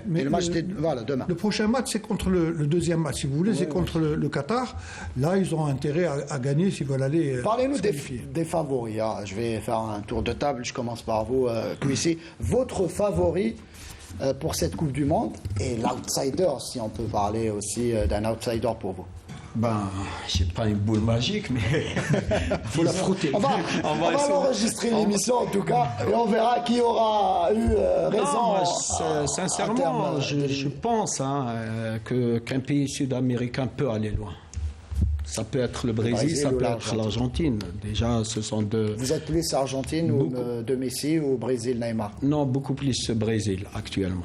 mais le match demain. Le prochain match, c'est contre le deuxième match. Si vous voulez, c'est contre le Qatar. Là, ils ont intérêt à gagner s'ils veulent aller. Parlez-nous des favoris. Hein. Je vais faire un tour de table. Je commence par vous, Kwesi. Votre favori pour cette Coupe du Monde et l'outsider, si on peut parler aussi d'un outsider pour vous. Je n'ai pas une boule magique, mais il faut la frotter. On va l'enregistrer l'émission en tout cas, et on verra qui aura eu raison. Sincèrement, je pense qu'un pays sud-américain peut aller loin. Ça peut être le Brésil, ça peut être l'Argentine. Déjà, ce sont deux... Vous êtes plus Argentine ou de Messi ou Brésil, Neymar? Non, beaucoup plus Brésil actuellement.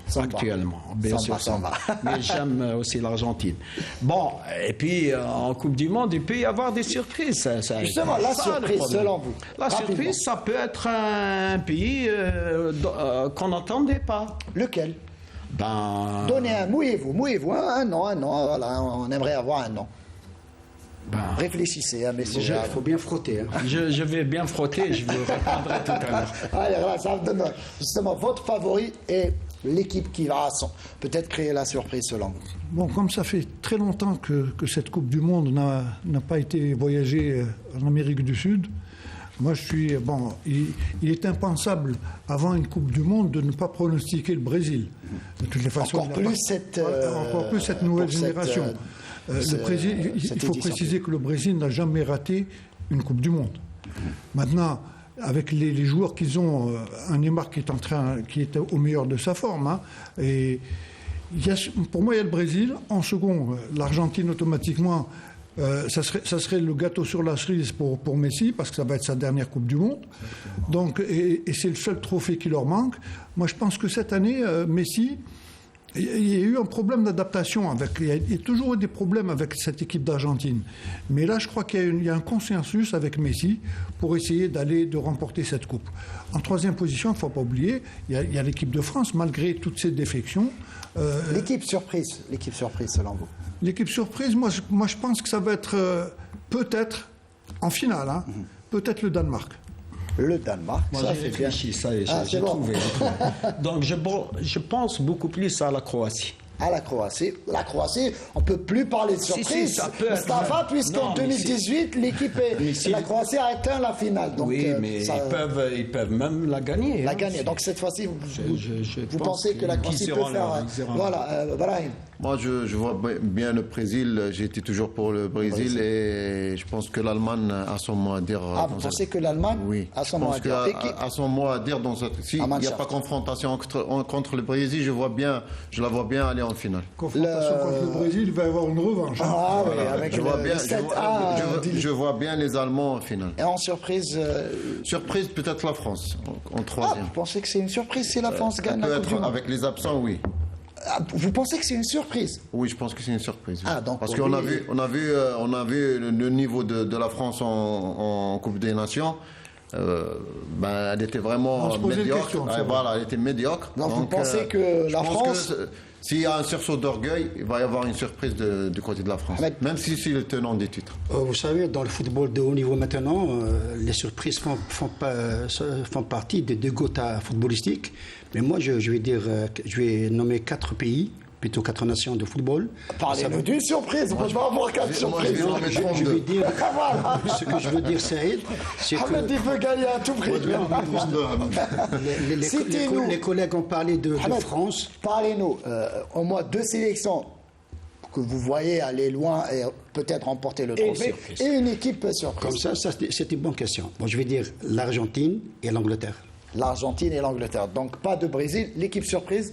Bien sûr. Mais j'aime aussi l'Argentine. Bon, et puis en Coupe du Monde, il peut y avoir des surprises. Justement, la surprise, selon vous. La surprise, ça peut être un pays qu'on n'entendait pas. Lequel? Donnez un, mouillez-vous, un nom, voilà, on aimerait avoir un nom. Réfléchissez, messieurs. Il faut bien frotter. Hein. Je vais bien frotter, je vous répondrai tout à l'heure. Allez, voilà, ça me donne justement votre favori et l'équipe qui va peut-être créer la surprise selon vous. Bon, comme ça fait très longtemps que cette Coupe du Monde n'a pas été voyagée en Amérique du Sud, moi je suis... il est impensable avant une Coupe du Monde de ne pas pronostiquer le Brésil. De toutes les façons, encore plus cette nouvelle génération. Il faut préciser que le Brésil n'a jamais raté une Coupe du Monde. Maintenant, avec les joueurs qu'ils ont, un Neymar qui est au meilleur de sa forme, hein, et pour moi il y a le Brésil. En second, l'Argentine automatiquement, ça serait le gâteau sur la cerise pour Messi, parce que ça va être sa dernière Coupe du Monde. Donc, et c'est le seul trophée qui leur manque. Moi je pense que cette année, Messi... Il y a eu un problème d'adaptation. Il y a toujours eu des problèmes avec cette équipe d'Argentine. Mais là, je crois qu'il y a un consensus avec Messi pour essayer de remporter cette coupe. En troisième position, il ne faut pas oublier, il y a l'équipe de France, malgré toutes ces défections. L'équipe surprise, selon vous? L'équipe surprise, moi, je pense que ça va être peut-être, en finale, peut-être le Danemark. Le Danemark, moi j'ai réfléchi, ça y est, j'ai trouvé. Donc je pense beaucoup plus à la Croatie. À la Croatie, on ne peut plus parler de surprise. Si, ça peut Mustafa, puisqu'en 2018, la Croatie a atteint la finale. Donc, oui, mais ils peuvent même la gagner. Donc cette fois-ci, vous pensez que la Croatie peut faire... Voilà, Brahim. Moi, je vois bien le Brésil. J'ai été toujours pour le Brésil et je pense que l'Allemagne a son mot à dire. Vous pensez que l'Allemagne a son mot à dire? A son mot à dire dans cette... S'il n'y a pas confrontation contre le Brésil, je la vois bien aller en finale. Confrontation contre le Brésil, il va y avoir une revanche. Avec je vois bien les Allemands en finale. Et en surprise Surprise, peut-être la France en troisième. Vous pensez que c'est une surprise si la France gagne la Coupe du Monde? Avec les absents, oui. Vous pensez que c'est une surprise? Oui, je pense que c'est une surprise. Oui. Donc parce qu'on a vu le niveau de la France en Coupe des Nations. Elle était vraiment médiocre. Elle était médiocre. Donc vous pensez que la France... s'il y a un sursaut d'orgueil, il va y avoir une surprise du côté de la France, même si c'est le tenant des titres. Vous savez, dans le football de haut niveau maintenant, les surprises font partie des deux quotas footballistiques. Mais moi, je vais nommer 4 pays, plutôt 4 nations de football. Parlez-nous d'une surprise, on ne peut pas avoir 4 surprises. Je vais dire, ce que je veux dire, Saïd, c'est que... Ahmed, il veut gagner à tout prix. Les collègues ont parlé de France. Parlez-nous, au moins 2 sélections que vous voyez aller loin et peut-être remporter le trophée, et une équipe surprise. Comme ça c'est une bonne question. Bon, je vais dire l'Argentine et l'Angleterre. L'Argentine et l'Angleterre. Donc pas de Brésil, l'équipe surprise.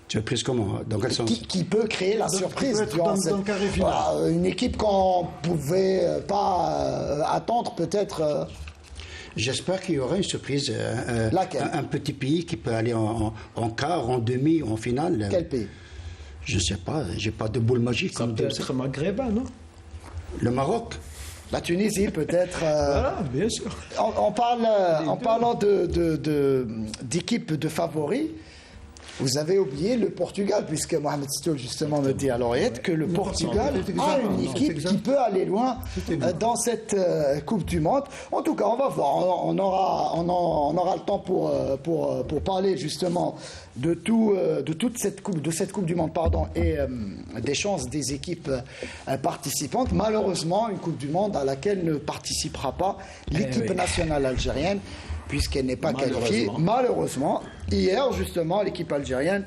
Surprise comment? Dans quel sens? Qui peut créer la surprise dans le carré final. Une équipe qu'on ne pouvait pas attendre peut-être. J'espère qu'il y aura une surprise. Laquelle? Un petit pays qui peut aller en quart, en demi, en finale. Quel pays? Je ne sais pas, j'ai pas de boule magique. Ça peut être maghrébin, non? Le Maroc. La Tunisie peut-être. Voilà, bien sûr. En parlant d'équipes de favoris, vous avez oublié le Portugal, puisque Mohamed Stoll justement me dit à l'oreillette que le Portugal a une équipe qui peut aller loin dans cette Coupe du Monde. En tout cas, on va voir. On aura le temps pour parler justement de toute cette Coupe du Monde, et des chances des équipes participantes. Malheureusement, une Coupe du Monde à laquelle ne participera pas l'équipe nationale algérienne, puisqu'elle n'est pas qualifiée. Malheureusement, hier, justement, l'équipe algérienne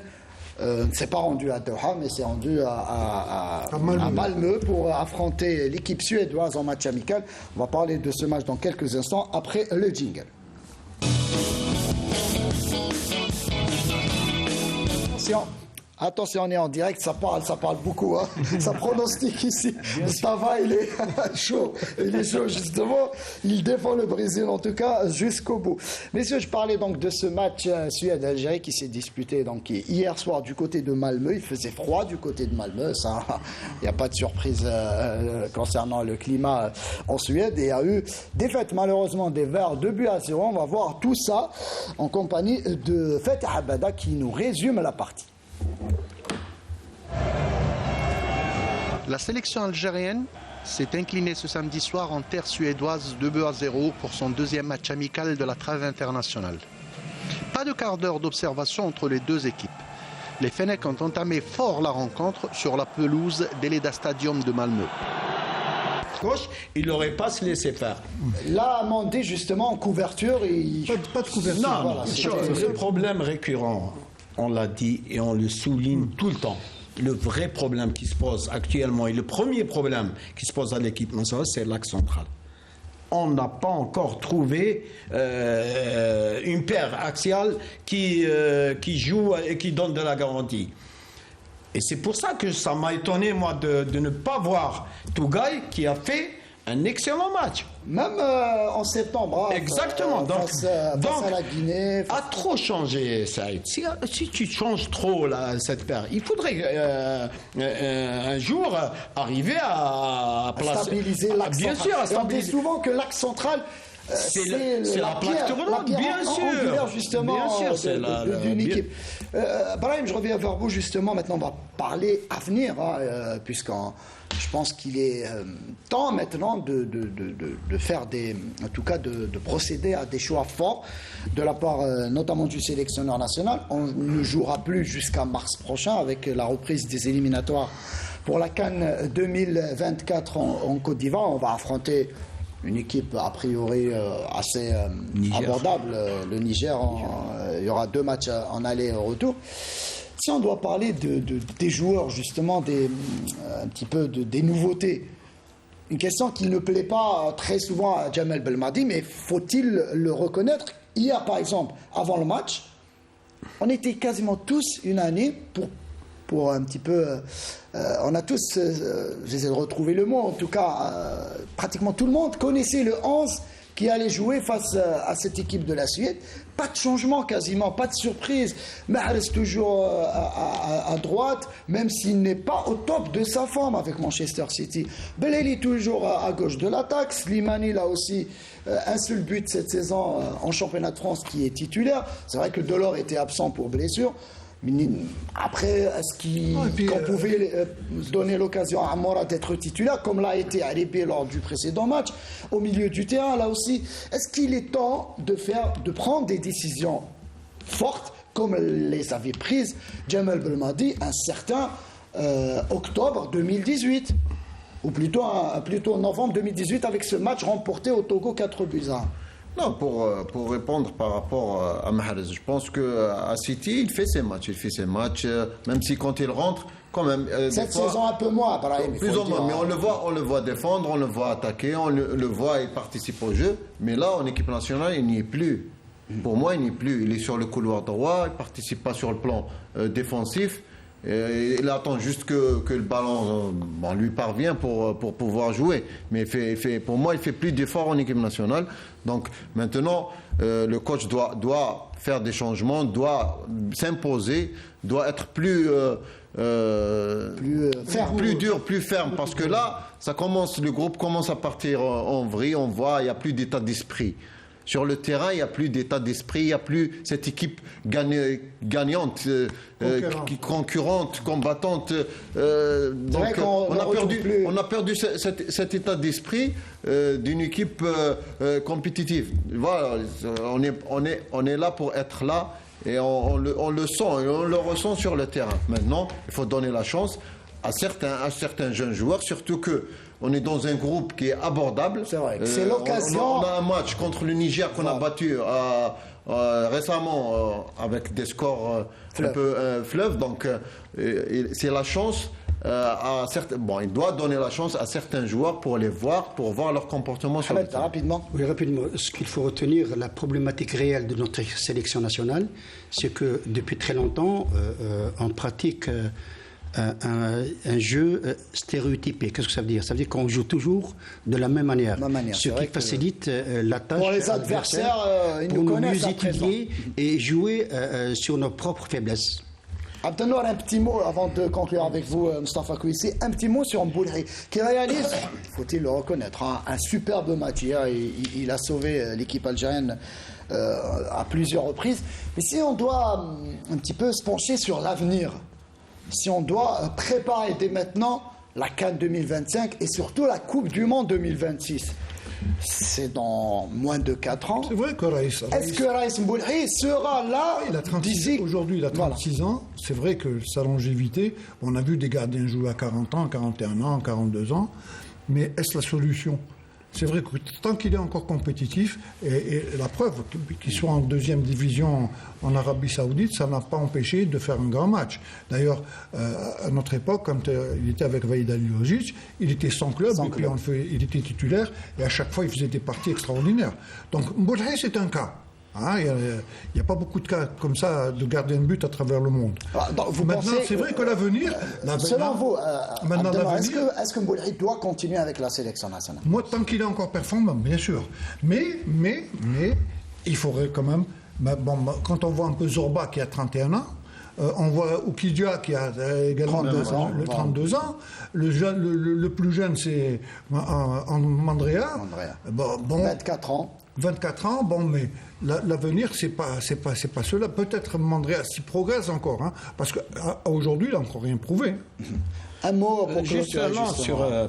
ne s'est pas rendue à Doha, mais s'est rendue à Malmö pour affronter l'équipe suédoise en match amical. On va parler de ce match dans quelques instants, après le jingle. Attention, on est en direct, ça parle beaucoup, hein. Ça pronostique ici. Mustafa, il est chaud. Il est chaud, justement. Il défend le Brésil, en tout cas, jusqu'au bout. Messieurs, je parlais donc de ce match Suède-Algérie qui s'est disputé donc hier soir du côté de Malmö. Il faisait froid du côté de Malmö, ça. Il n'y a pas de surprise concernant le climat en Suède. Et il y a eu défaite, malheureusement, des Verts 2-0. On va voir tout ça en compagnie de Fatih Abada qui nous résume la partie. La sélection algérienne s'est inclinée ce samedi soir en terre suédoise 2-0 pour son deuxième match amical de la trêve internationale. Pas de quart d'heure d'observation entre les deux équipes. Les Fennecs ont entamé fort la rencontre sur la pelouse d'Eleda Stadium de Malmö. Gauche, il n'aurait pas se laissé faire. Là, Mandé, justement, en couverture, pas de couverture. Non, voilà, le problème récurrent, on l'a dit et on le souligne tout le temps. Le vrai problème qui se pose actuellement et le premier problème qui se pose à l'équipe nationale, c'est l'axe central. On n'a pas encore trouvé une paire axiale qui joue et qui donne de la garantie. Et c'est pour ça que ça m'a étonné, moi, de ne pas voir Tougaï qui a fait un excellent match. Même en septembre. Exactement. Face à la Guinée. A trop changé, Saïd. Si tu changes trop cette paire, il faudrait un jour arriver à stabiliser l'axe central. Bien sûr, on dit souvent que l'axe central, c'est la plaque tournante, bien sûr. Justement, bien sûr, d'une équipe. Brahim, je reviens vers vous justement. Maintenant, on va parler avenir, puisqu'on... Je pense qu'il est temps maintenant de faire en tout cas de procéder à des choix forts de la part notamment du sélectionneur national. On ne jouera plus jusqu'à mars prochain avec la reprise des éliminatoires pour la CAN 2024 en Côte d'Ivoire. On va affronter une équipe a priori assez abordable, le Niger. Il y aura 2 matchs en aller et retour. Si on doit parler des joueurs, justement, un petit peu des nouveautés, une question qui ne plaît pas très souvent à Jamel Belmadi, mais faut-il le reconnaître? Hier, par exemple, avant le match, on était quasiment tous unanimes pour un petit peu... on a tous, j'essaie de retrouver le mot, en tout cas, pratiquement tout le monde connaissait le 11 qui allait jouer face à cette équipe de la Suède. Pas de changement quasiment, pas de surprise. Mahrez toujours à droite, même s'il n'est pas au top de sa forme avec Manchester City. Belali toujours à gauche de l'attaque. Slimani, là aussi, un seul but cette saison en championnat de France qui est titulaire. C'est vrai que Delors était absent pour blessure. Après, est-ce qu'on pouvait donner l'occasion à Amora d'être titulaire, comme l'a été Haribé lors du précédent match, au milieu du terrain, là aussi. Est-ce qu'il est temps de prendre des décisions fortes, comme les avait prises Djamel Belmadi un certain octobre 2018, ou plutôt novembre 2018, avec ce match remporté au Togo 4-1? Non, pour répondre par rapport à Mahrez, je pense qu'à City, il fait ses matchs, même si quand il rentre, quand même. Cette saison un peu moins, Brahim. Plus ou moins, mais on le voit défendre, on le voit attaquer, on le voit, il participe au jeu. Mais là, en équipe nationale, il n'y est plus. Pour moi, il n'y est plus. Il est sur le couloir droit, il ne participe pas sur le plan défensif. Il attend juste que le ballon lui parvient pour pouvoir jouer. Mais pour moi, il ne fait plus d'efforts en équipe nationale. Donc maintenant, le coach doit faire des changements, doit s'imposer, doit être plus dur, plus ferme. Parce que là, le groupe commence à partir en vrille. On voit, il n'y a plus d'état d'esprit. Sur le terrain, il n'y a plus d'état d'esprit, il n'y a plus cette équipe gagnante, concurrente, combattante. Donc on a perdu cet état d'esprit d'une équipe compétitive. Voilà, on est là pour être là et on le sent et on le ressent sur le terrain. Maintenant, il faut donner la chance à certains jeunes joueurs, surtout que on est dans un groupe qui est abordable. C'est vrai. C'est l'occasion. On a un match contre le Niger qu'on a battu récemment avec des scores un peu fleuves. Donc, c'est la chance. Il doit donner la chance à certains joueurs pour les voir, pour voir leur comportement sur le terrain. Rapidement. Oui, rapidement. Ce qu'il faut retenir, la problématique réelle de notre sélection nationale, c'est que depuis très longtemps, on pratique un jeu stéréotypé. Qu'est-ce que ça veut dire? Ça veut dire qu'on joue toujours de la même manière. Ce qui facilite la tâche pour les adversaires, ils nous connaissent mieux étudier et jouer sur nos propres faiblesses. Abdelnour, un petit mot avant de conclure avec vous, Mostafa Kouissi. Un petit mot sur Mboulhi, qui réalise, faut-il le reconnaître, un superbe match hier. Il a sauvé l'équipe algérienne à plusieurs reprises. Mais si on doit un petit peu se pencher sur l'avenir, si on doit préparer dès maintenant la CAN 2025 et surtout la Coupe du Monde 2026, c'est dans moins de 4 ans. C'est vrai que Raïs. Est-ce que Raïs Mboulhi sera là d'ici? Aujourd'hui, il a 36 ans. C'est vrai que sa longévité, on a vu des gardiens jouer à 40 ans, 41 ans, 42 ans. Mais est-ce la solution? C'est vrai que tant qu'il est encore compétitif, et la preuve qu'il soit en deuxième division en Arabie Saoudite, ça n'a pas empêché de faire un grand match. D'ailleurs, à notre époque, quand il était avec Vaïd Halilhodžić, il était sans club, il était titulaire, et à chaque fois, il faisait des parties extraordinaires. Donc, Mboulhi, c'est un cas. Il n'y a pas beaucoup de cas comme ça de gardiens de but à travers le monde. Maintenant, c'est vrai que l'avenir... Selon vous, est-ce que Mboulhi doit continuer avec la sélection nationale? Moi, tant qu'il est encore performant, bien sûr. Mais il faudrait quand même... quand on voit un peu Zorba qui a 31 ans, on voit Oukidia qui a également 32 ans. Le plus jeune, c'est Mandrea. 24 ans. 24 ans, mais l'avenir, c'est pas cela. Peut-être Mandrea s'y progresse encore, parce qu'aujourd'hui, il n'a encore rien prouvé. Un mot pour justement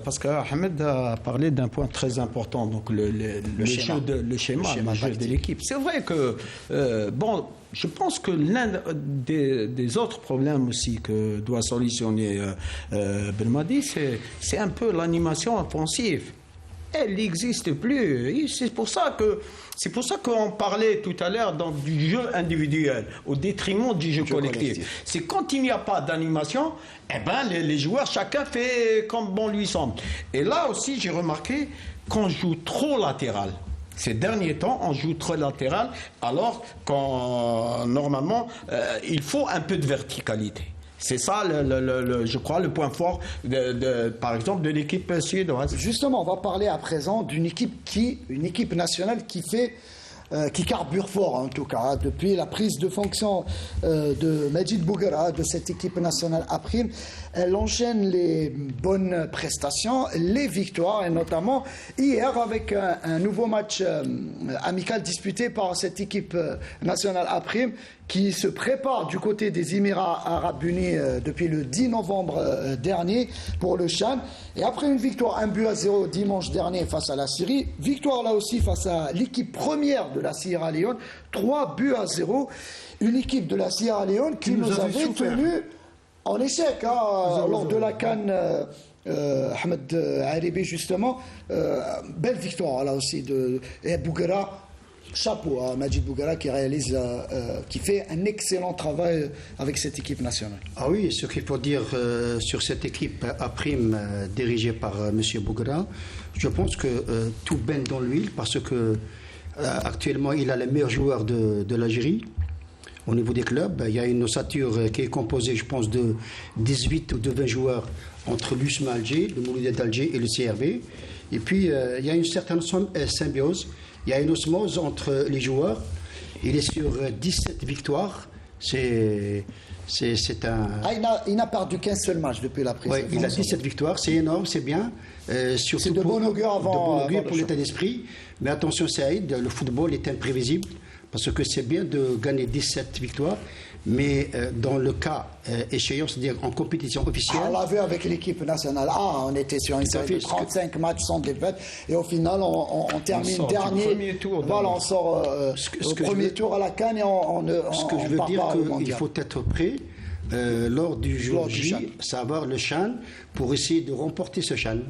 parce qu'Ahmed a parlé d'un point très important, donc le schéma de l'équipe. C'est vrai que je pense que l'un des autres problèmes aussi que doit solutionner Belmadi, c'est un peu l'animation offensive. Elle n'existe plus. C'est pour ça qu'on parlait tout à l'heure du jeu individuel au détriment du jeu collectif. C'est quand il n'y a pas d'animation, les joueurs, chacun fait comme bon lui semble. Et là aussi, j'ai remarqué qu'on joue trop latéral. Ces derniers temps, on joue trop latéral, alors qu'en normalement, il faut un peu de verticalité. C'est ça, je crois, le point fort, par exemple, de l'équipe suédoise. Justement, on va parler à présent d'une équipe nationale qui carbure fort, en tout cas, depuis la prise de fonction de Majid Bouguera, de cette équipe nationale Aprime. Elle enchaîne les bonnes prestations, les victoires, et notamment hier avec un nouveau match amical disputé par cette équipe nationale Aprime qui se prépare du côté des Émirats Arabes Unis depuis le 10 novembre dernier pour le CHAN. Et après une victoire 1-0 dimanche dernier face à la Syrie, victoire là aussi face à l'équipe première de la Sierra Leone, 3-0. Une équipe de la Sierra Leone qui nous avait tenu en échec lors de la CAN. Ahmed Aribi justement, belle victoire là aussi de Bouguera. Chapeau à Majid Bouguera qui fait un excellent travail avec cette équipe nationale. Ah oui, ce qu'il faut dire sur cette équipe A' dirigée par M. Bouguera, je pense que tout baigne dans l'huile parce que actuellement il a les meilleurs joueurs de l'Algérie. Au niveau des clubs, il y a une ossature qui est composée, je pense, de 18 ou de 20 joueurs entre l'USMA Alger, le Mouloudia d'Alger et le CRB. Et puis, il y a une certaine symbiose. Il y a une osmose entre les joueurs. Il est sur 17 victoires. C'est un... il n'a perdu qu'un seul match depuis la prise. Oui, il a 17 victoires. C'est énorme, c'est bien. C'est de bon augure pour l'état d'esprit. Mais attention, Saïd, le football est imprévisible. Parce que c'est bien de gagner 17 victoires, mais dans le cas échéant, c'est-à-dire en compétition officielle... On l'a vu avec l'équipe nationale A, on était sur une série de 35 matchs sans défaite, et au final, on termine dernier. Voilà, on sort au premier tour à la CAN et ce que je veux dire, qu'il faut être prêt lors du jour J, savoir le CHAN, pour essayer de remporter ce CHAN.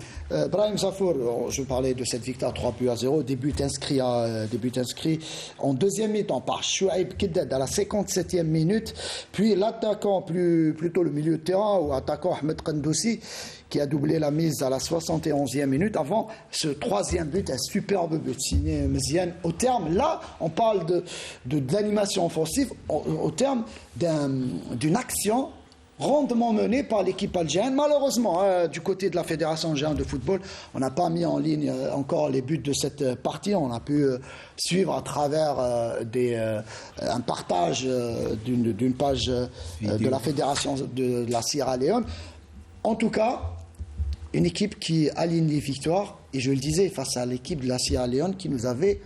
Brahim Zafour, je parlais de cette victoire 3-0, début inscrit en deuxième mi-temps par Chouaib Kiddad à la 57e minute, puis l'attaquant, plutôt le milieu de terrain, ou attaquant Ahmed Kandoussi, qui a doublé la mise à la 71e minute, avant ce troisième but, un superbe but signé Mziane. Au terme, là, on parle de l'animation offensive, au terme d'une action rondement menée par l'équipe algérienne. Malheureusement, du côté de la Fédération algérienne de football, on n'a pas mis en ligne encore les buts de cette partie. On a pu suivre à travers un partage d'une page de la Fédération de la Sierra Leone. En tout cas, une équipe qui aligne les victoires, et je le disais, face à l'équipe de la Sierra Leone qui nous avait,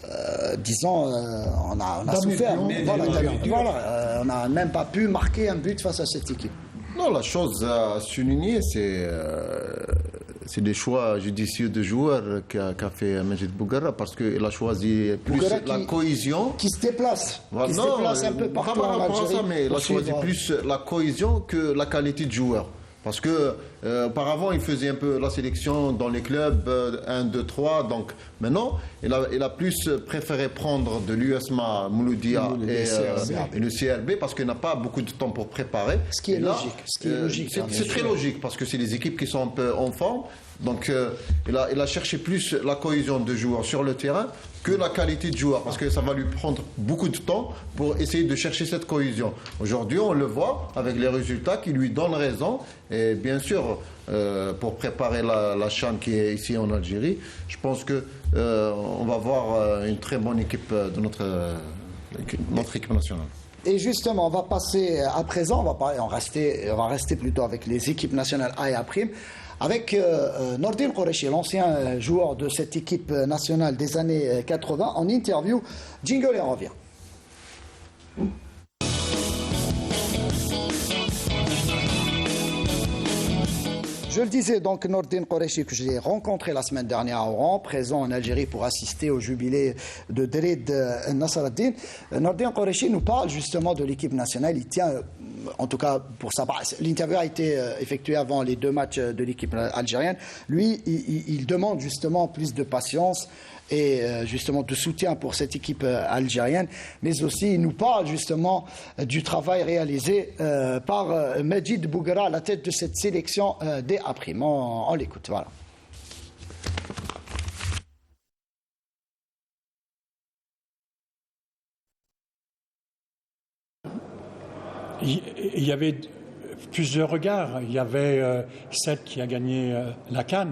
on a souffert. On n'a même pas pu marquer un but face à cette équipe. Non, la chose à souligner, c'est des choix judicieux de joueurs qu'a fait Majid Bouguera, parce qu'il a choisi plus Bouguera la cohésion. Qui se déplace. Qui se déplace un peu partout en Algérie. Mais il a choisi plus la cohésion que la qualité de joueur. Parce que auparavant, il faisait un peu la sélection dans les clubs 1, 2, 3. Donc maintenant, il a plus préféré prendre de l'USMA, Mouloudia et le CRB parce qu'il n'a pas beaucoup de temps pour préparer. Ce qui est logique. C'est très logique parce que c'est des équipes qui sont un peu en forme. Donc il a cherché plus la cohésion de joueurs sur le terrain que la qualité de joueur, parce que ça va lui prendre beaucoup de temps pour essayer de chercher cette cohésion. Aujourd'hui, on le voit avec les résultats qui lui donnent raison. Et bien sûr, pour préparer la CHAN qui est ici en Algérie, je pense qu'on va voir une très bonne équipe de notre équipe nationale. Et justement, on va passer à présent, on va rester plutôt avec les équipes nationales A et A'. Avec Nordin Qureshi, l'ancien joueur de cette équipe nationale des années 80, en interview. Jingle et on revient. Je le disais, donc Nordin Qureshi, que j'ai rencontré la semaine dernière à Oran, présent en Algérie pour assister au jubilé de Drid Nasraddin. Nordin Qureshi nous parle justement de l'équipe nationale. Il tient, en tout cas pour sa part, l'interview a été effectuée avant les 2 matchs de l'équipe algérienne. Lui, il demande justement plus de patience et justement de soutien pour cette équipe algérienne, mais aussi il nous parle justement du travail réalisé par Majid Bouguera à la tête de cette sélection des A'. On l'écoute, voilà. Il y avait plusieurs regards. Il y avait celle qui a gagné la CAN,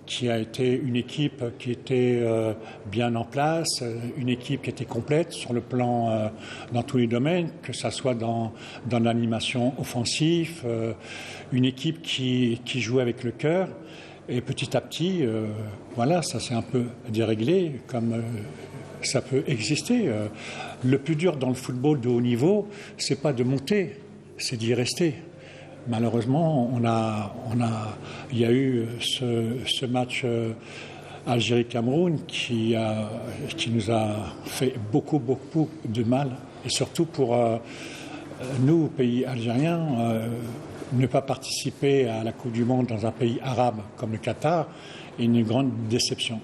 qui a été une équipe qui était bien en place, une équipe qui était complète sur le plan, dans tous les domaines, que ce soit dans l'animation offensive, une équipe qui jouait avec le cœur. Et petit à petit, voilà, ça s'est un peu déréglé, comme Ça peut exister. Le plus dur dans le football de haut niveau, c'est pas de monter, c'est d'y rester. Malheureusement, il y a eu ce match Algérie-Cameroun qui nous a fait beaucoup de mal. Et surtout pour nous, pays algériens, ne pas participer à la Coupe du Monde dans un pays arabe comme le Qatar est une grande déception.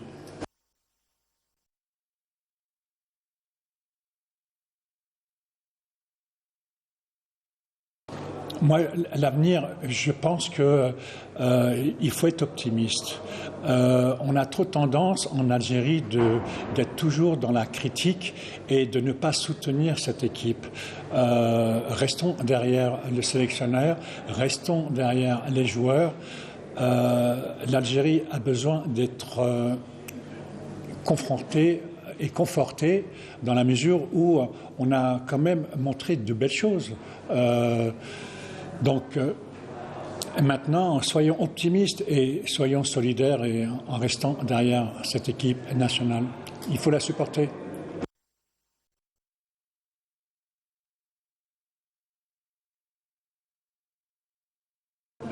Moi, l'avenir, je pense qu'il faut être optimiste. On a trop tendance en Algérie d'être toujours dans la critique et de ne pas soutenir cette équipe. Restons derrière le sélectionneur, restons derrière les joueurs. L'Algérie a besoin d'être confrontée et confortée dans la mesure où on a quand même montré de belles choses. Donc, maintenant, soyons optimistes et soyons solidaires et en restant derrière cette équipe nationale. Il faut la supporter.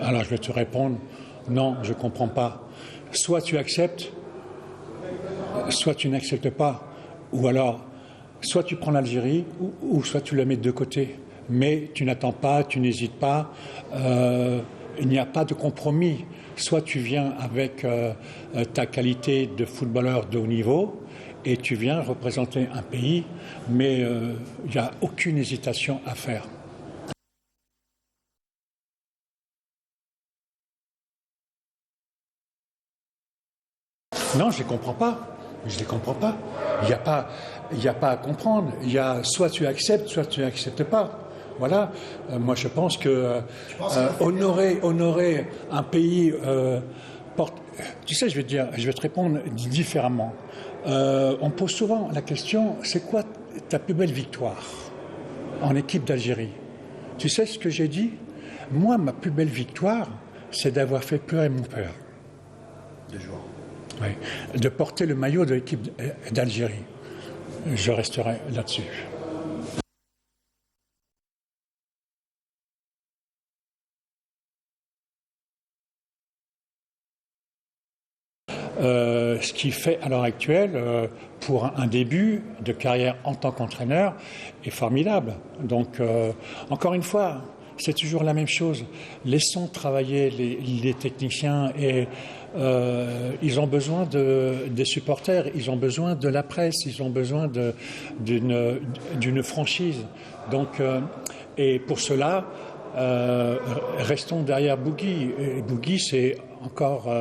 Alors, je vais te répondre, non, je ne comprends pas. Soit tu acceptes, soit tu n'acceptes pas. Ou alors, soit tu prends l'Algérie, ou soit tu la mets de côté. Mais tu n'attends pas, tu n'hésites pas, il n'y a pas de compromis. Soit tu viens avec ta qualité de footballeur de haut niveau et tu viens représenter un pays, mais il n'y a aucune hésitation à faire. Non, je ne les comprends pas. Je ne les comprends pas. Il n'y a pas à comprendre. Il y a soit tu acceptes, soit tu n'acceptes pas. Voilà, moi je pense que honorer un pays porte. Tu sais, je vais te répondre différemment. On pose souvent la question, c'est quoi ta plus belle victoire en équipe d'Algérie? Tu sais ce que j'ai dit? Moi, ma plus belle victoire, c'est d'avoir fait pleurer mon père. De joie. Oui, de porter le maillot de l'équipe d'Algérie. Je resterai là-dessus. Ce qui fait à l'heure actuelle, pour un début de carrière en tant qu'entraîneur, est formidable. Donc, encore une fois, c'est toujours la même chose. Laissons travailler les techniciens et ils ont besoin des supporters, ils ont besoin de la presse, ils ont besoin d'une franchise. Donc, et pour cela, restons derrière Bougui. Et Bougui, c'est encore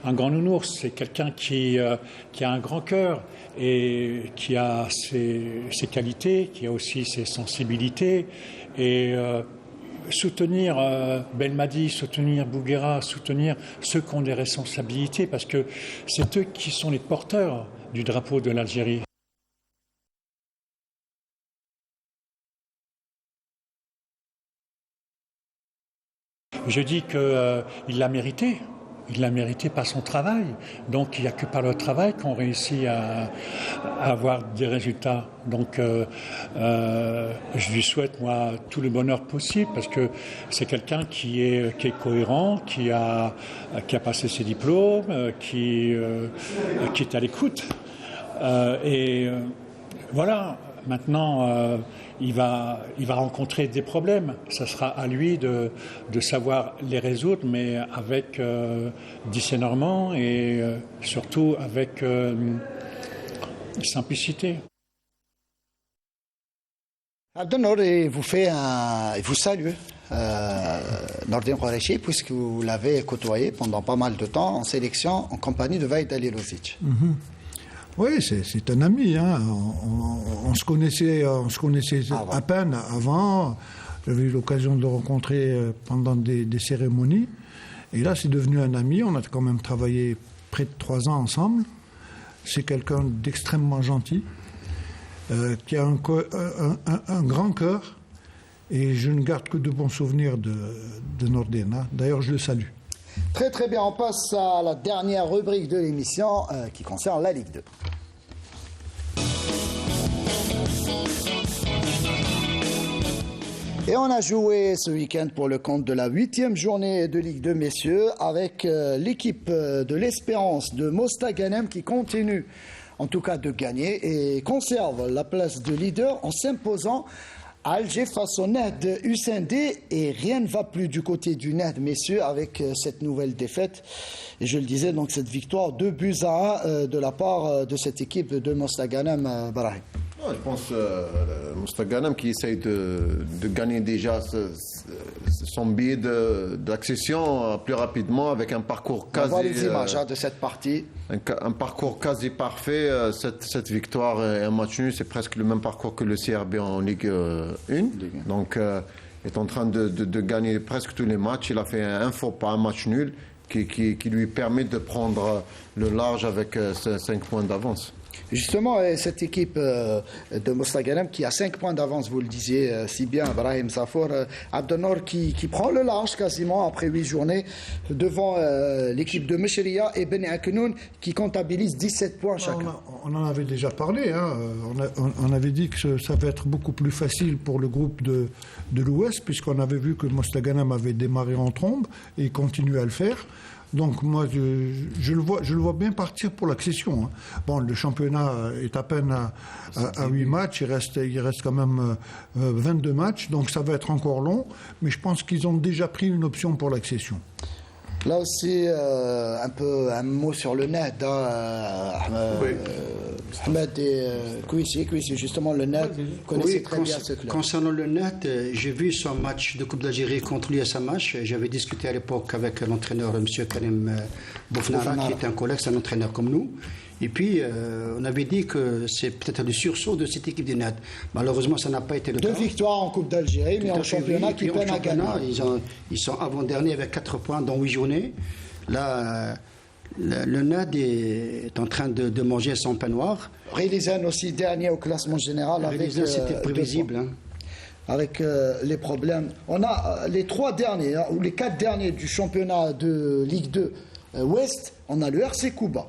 un grand nounours. C'est quelqu'un qui a un grand cœur et qui a ses qualités, qui a aussi ses sensibilités. Et soutenir Belmadi, soutenir Bouguera, soutenir ceux qui ont des responsabilités, parce que c'est eux qui sont les porteurs du drapeau de l'Algérie. Je dis qu'il l'a mérité. Il l'a mérité par son travail. Donc, il n'y a que par le travail qu'on réussit à avoir des résultats. Donc, je lui souhaite, moi, tout le bonheur possible parce que c'est quelqu'un qui est cohérent, qui a passé ses diplômes, qui est à l'écoute. Voilà. Maintenant, il va rencontrer des problèmes. Ça sera à lui de savoir les résoudre, mais avec discernement et surtout avec simplicité. Abdel vous salue, Nordin Qureshi, puisque vous l'avez côtoyé pendant pas mal de temps en sélection en compagnie de Vahid Halilovic. Mm-hmm. Oui, c'est un ami. Hein. On se connaissait à peine avant. J'avais eu l'occasion de le rencontrer pendant des cérémonies. Et là, c'est devenu un ami. On a quand même travaillé près de 3 ans ensemble. C'est quelqu'un d'extrêmement gentil, qui a un grand cœur. Et je ne garde que de bons souvenirs de Nordin. D'ailleurs, je le salue. Très très bien, on passe à la dernière rubrique de l'émission qui concerne la Ligue 2. Et on a joué ce week-end pour le compte de la 8e journée de Ligue 2, messieurs, avec l'équipe de l'Espérance de Mostaganem qui continue en tout cas de gagner et conserve la place de leader en s'imposant à Alger face au NED USND. Et rien ne va plus du côté du NED, messieurs, avec cette nouvelle défaite. Et je le disais, donc cette victoire 2-1 de la part de cette équipe de Mostaganem, Brahim. Je pense Mostaganem qui essaye de gagner déjà son billet d'accession plus rapidement avec un parcours quasi... On voit les images de cette partie. Un parcours quasi parfait. Cette victoire et un match nul, c'est presque le même parcours que le CRB en Ligue 1. Donc, il est en train de gagner presque tous les matchs. Il a fait un faux pas, un match nul qui lui permet de prendre le large avec 5 points d'avance. Justement, cette équipe de Mostaganem qui a 5 points d'avance, vous le disiez si bien, Brahim Safour, Abdelnour qui prend le large quasiment après 8 journées devant l'équipe de Mechria et Beni Akenoun qui comptabilise 17 points chacun. On en avait déjà parlé, hein. On avait dit que ça va être beaucoup plus facile pour le groupe de l'Ouest puisqu'on avait vu que Mostaganem avait démarré en trombe et il continue à le faire. Donc moi, je le vois bien partir pour l'accession. Hein. Bon, le championnat est à peine à 8 matchs, il reste quand même 22 matchs, donc ça va être encore long, mais je pense qu'ils ont déjà pris une option pour l'accession. Là aussi, un mot sur le NED. Ahmed et Kouissi, justement, le NED connaissait très bien ce club. Concernant le NED, j'ai vu son match de Coupe d'Algérie contre l'USMH. J'avais discuté à l'époque avec l'entraîneur, M. Karim Boufnara, qui est un collègue, c'est un entraîneur comme nous. Et puis, on avait dit que c'est peut-être le sursaut de cette équipe du NED. Malheureusement, ça n'a pas été le cas. 2 victoires en Coupe d'Algérie, mais en championnat qui peine à gagner. Ils sont avant-derniers avec 4 points dans 8 journées. Là, le NED est en train de manger son pain noir. Rélizen aussi dernier au classement général. Rélizen, c'était prévisible. Hein. Avec les problèmes. On a les 3 derniers, ou les 4 derniers du championnat de Ligue 2 Ouest. On a le RC Kouba,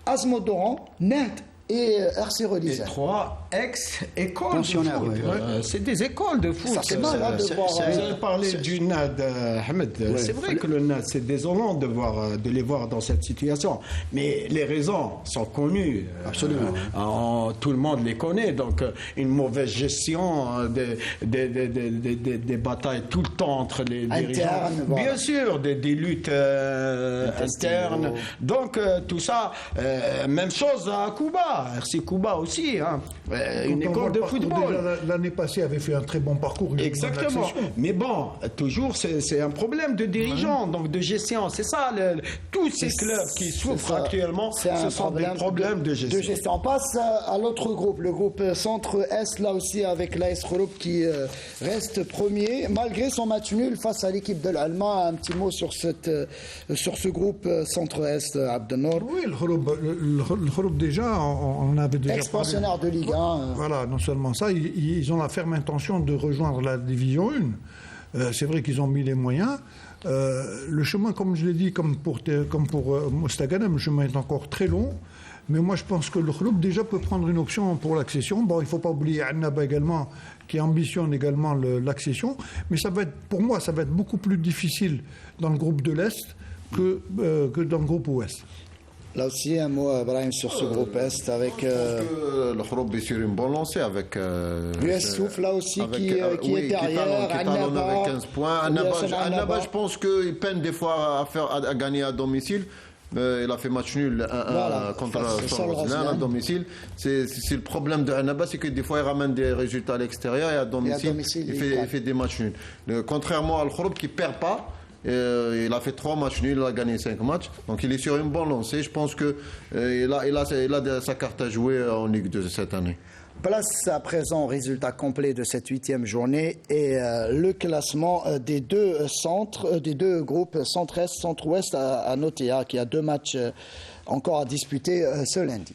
Azmodoran, NED et RC Rélizen. 3 ex-écoles de foot. C'est des écoles de foot. Ça fait mal de voir. Vous avez parlé du NAD, Ahmed. Ouais. C'est vrai que le NAD, c'est désolant de les voir dans cette situation. Mais les raisons sont connues. Absolument. Tout le monde les connaît. Donc, une mauvaise gestion des batailles tout le temps entre les dirigeants. Voilà. Bien sûr, des luttes internes. Donc, tout ça, même chose à Kouba. RC Kouba aussi, hein. Une école de football. L'année passée avait fait un très bon parcours. Exactement. Mais bon, toujours, c'est un problème de dirigeants, donc de gestion. C'est ça, tous ces clubs qui souffrent actuellement, ce sont des problèmes de gestion. On passe à l'autre groupe, le groupe Centre-Est, là aussi avec l'AS Khouroub qui reste premier, malgré son match nul face à l'équipe de l'Allemagne. Un petit mot sur ce groupe Centre-Est, Abdelnour. Oui, le Khouroub déjà, on avait déjà expansionnaire de Ligue 1. Voilà, non seulement ça, ils ont la ferme intention de rejoindre la Division 1. C'est vrai qu'ils ont mis les moyens. Le chemin, comme je l'ai dit, comme pour Mostaganem, le chemin est encore très long. Mais moi, je pense que le club déjà peut prendre une option pour l'accession. Bon, il ne faut pas oublier Annaba également, qui ambitionne également l'accession. Mais pour moi, ça va être beaucoup plus difficile dans le groupe de l'Est que dans le groupe Ouest. Là aussi, un mot, Brahim, sur ce groupe Est avec... le Khouroub est sur une bonne lancée avec... l'US Souffle, là aussi, qui est derrière. Qui talonne avec 15 points. Annaba, je pense qu'il peine des fois à gagner à domicile. Il a fait match nul contre Rosnan à domicile. C'est le problème de Annaba, c'est que des fois il ramène des résultats à l'extérieur et à domicile il fait des matchs nuls. Contrairement à Khouroub qui ne perd pas. Il a fait 3 matchs nuls, il a gagné 5 matchs. Donc il est sur une bonne lancée. Je pense qu'il a sa carte à jouer en Ligue 2 cette année. Place à présent au résultat complet de cette 8e journée et le classement des deux groupes Centre-Est, Centre-Ouest à noter, qui a 2 matchs encore à disputer ce lundi.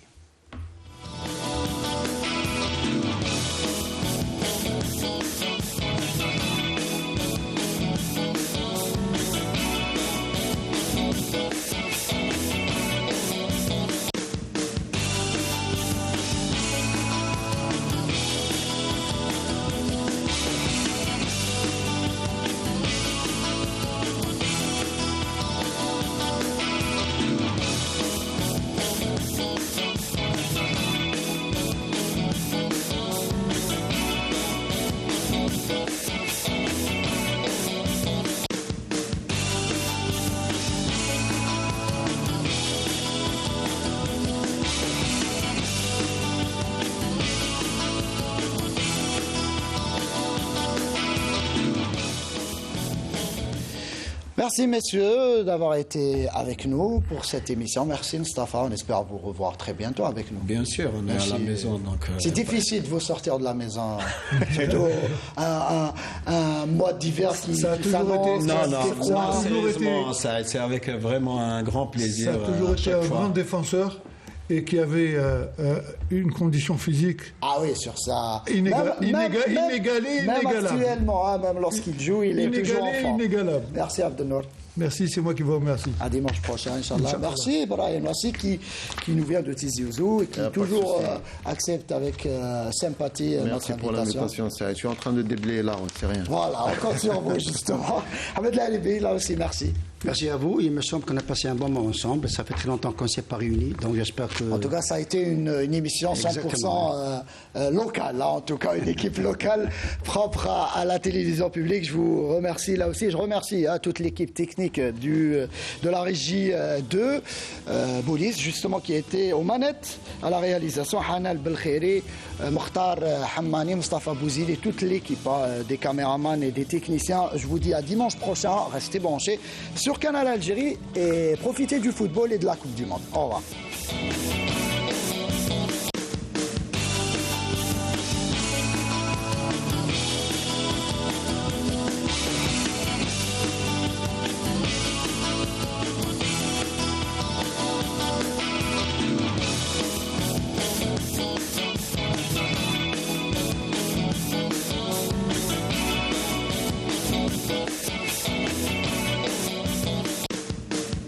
Merci messieurs d'avoir été avec nous pour cette émission. Merci Mustapha, on espère vous revoir très bientôt avec nous. Bien sûr, on est à la maison. C'est difficile de vous sortir de la maison. Surtout un mois d'hiver qui s'annonce. Non, sérieusement, c'est avec vraiment un grand plaisir. Ça a toujours été un grand défenseur et qui avait une condition physique sur ça. Inégalée, même inégalable. Actuellement, même lorsqu'il joue, il est toujours en forme. Inégalable. Merci Abdelnour. Merci, c'est moi qui vous remercie. À dimanche prochain, Inch'Allah. Merci Brian aussi qui nous vient de Tizi Ouzou et qui toujours accepte avec sympathie notre invitation. Merci pour l'invitation. Je suis en train de déblayer là, c'est rien. Voilà, on compte sur vous justement. Ahmed Lalibi, là aussi, merci. Merci à vous. Il me semble qu'on a passé un bon moment ensemble. Ça fait très longtemps qu'on ne s'est pas réunis. Donc j'espère que... En tout cas, ça a été une émission 100% locale. Là, en tout cas, une équipe locale propre à la télévision publique. Je vous remercie là aussi. Je remercie toute l'équipe technique de la régie 2, Boulis, justement, qui était aux manettes à la réalisation. Hanal Belkhairi, Mokhtar Hammani, Mustafa Bouzil et toute l'équipe des caméramans et des techniciens. Je vous dis à dimanche prochain. Restez branchés sur Canal Algérie et profitez du football et de la Coupe du Monde. Au revoir.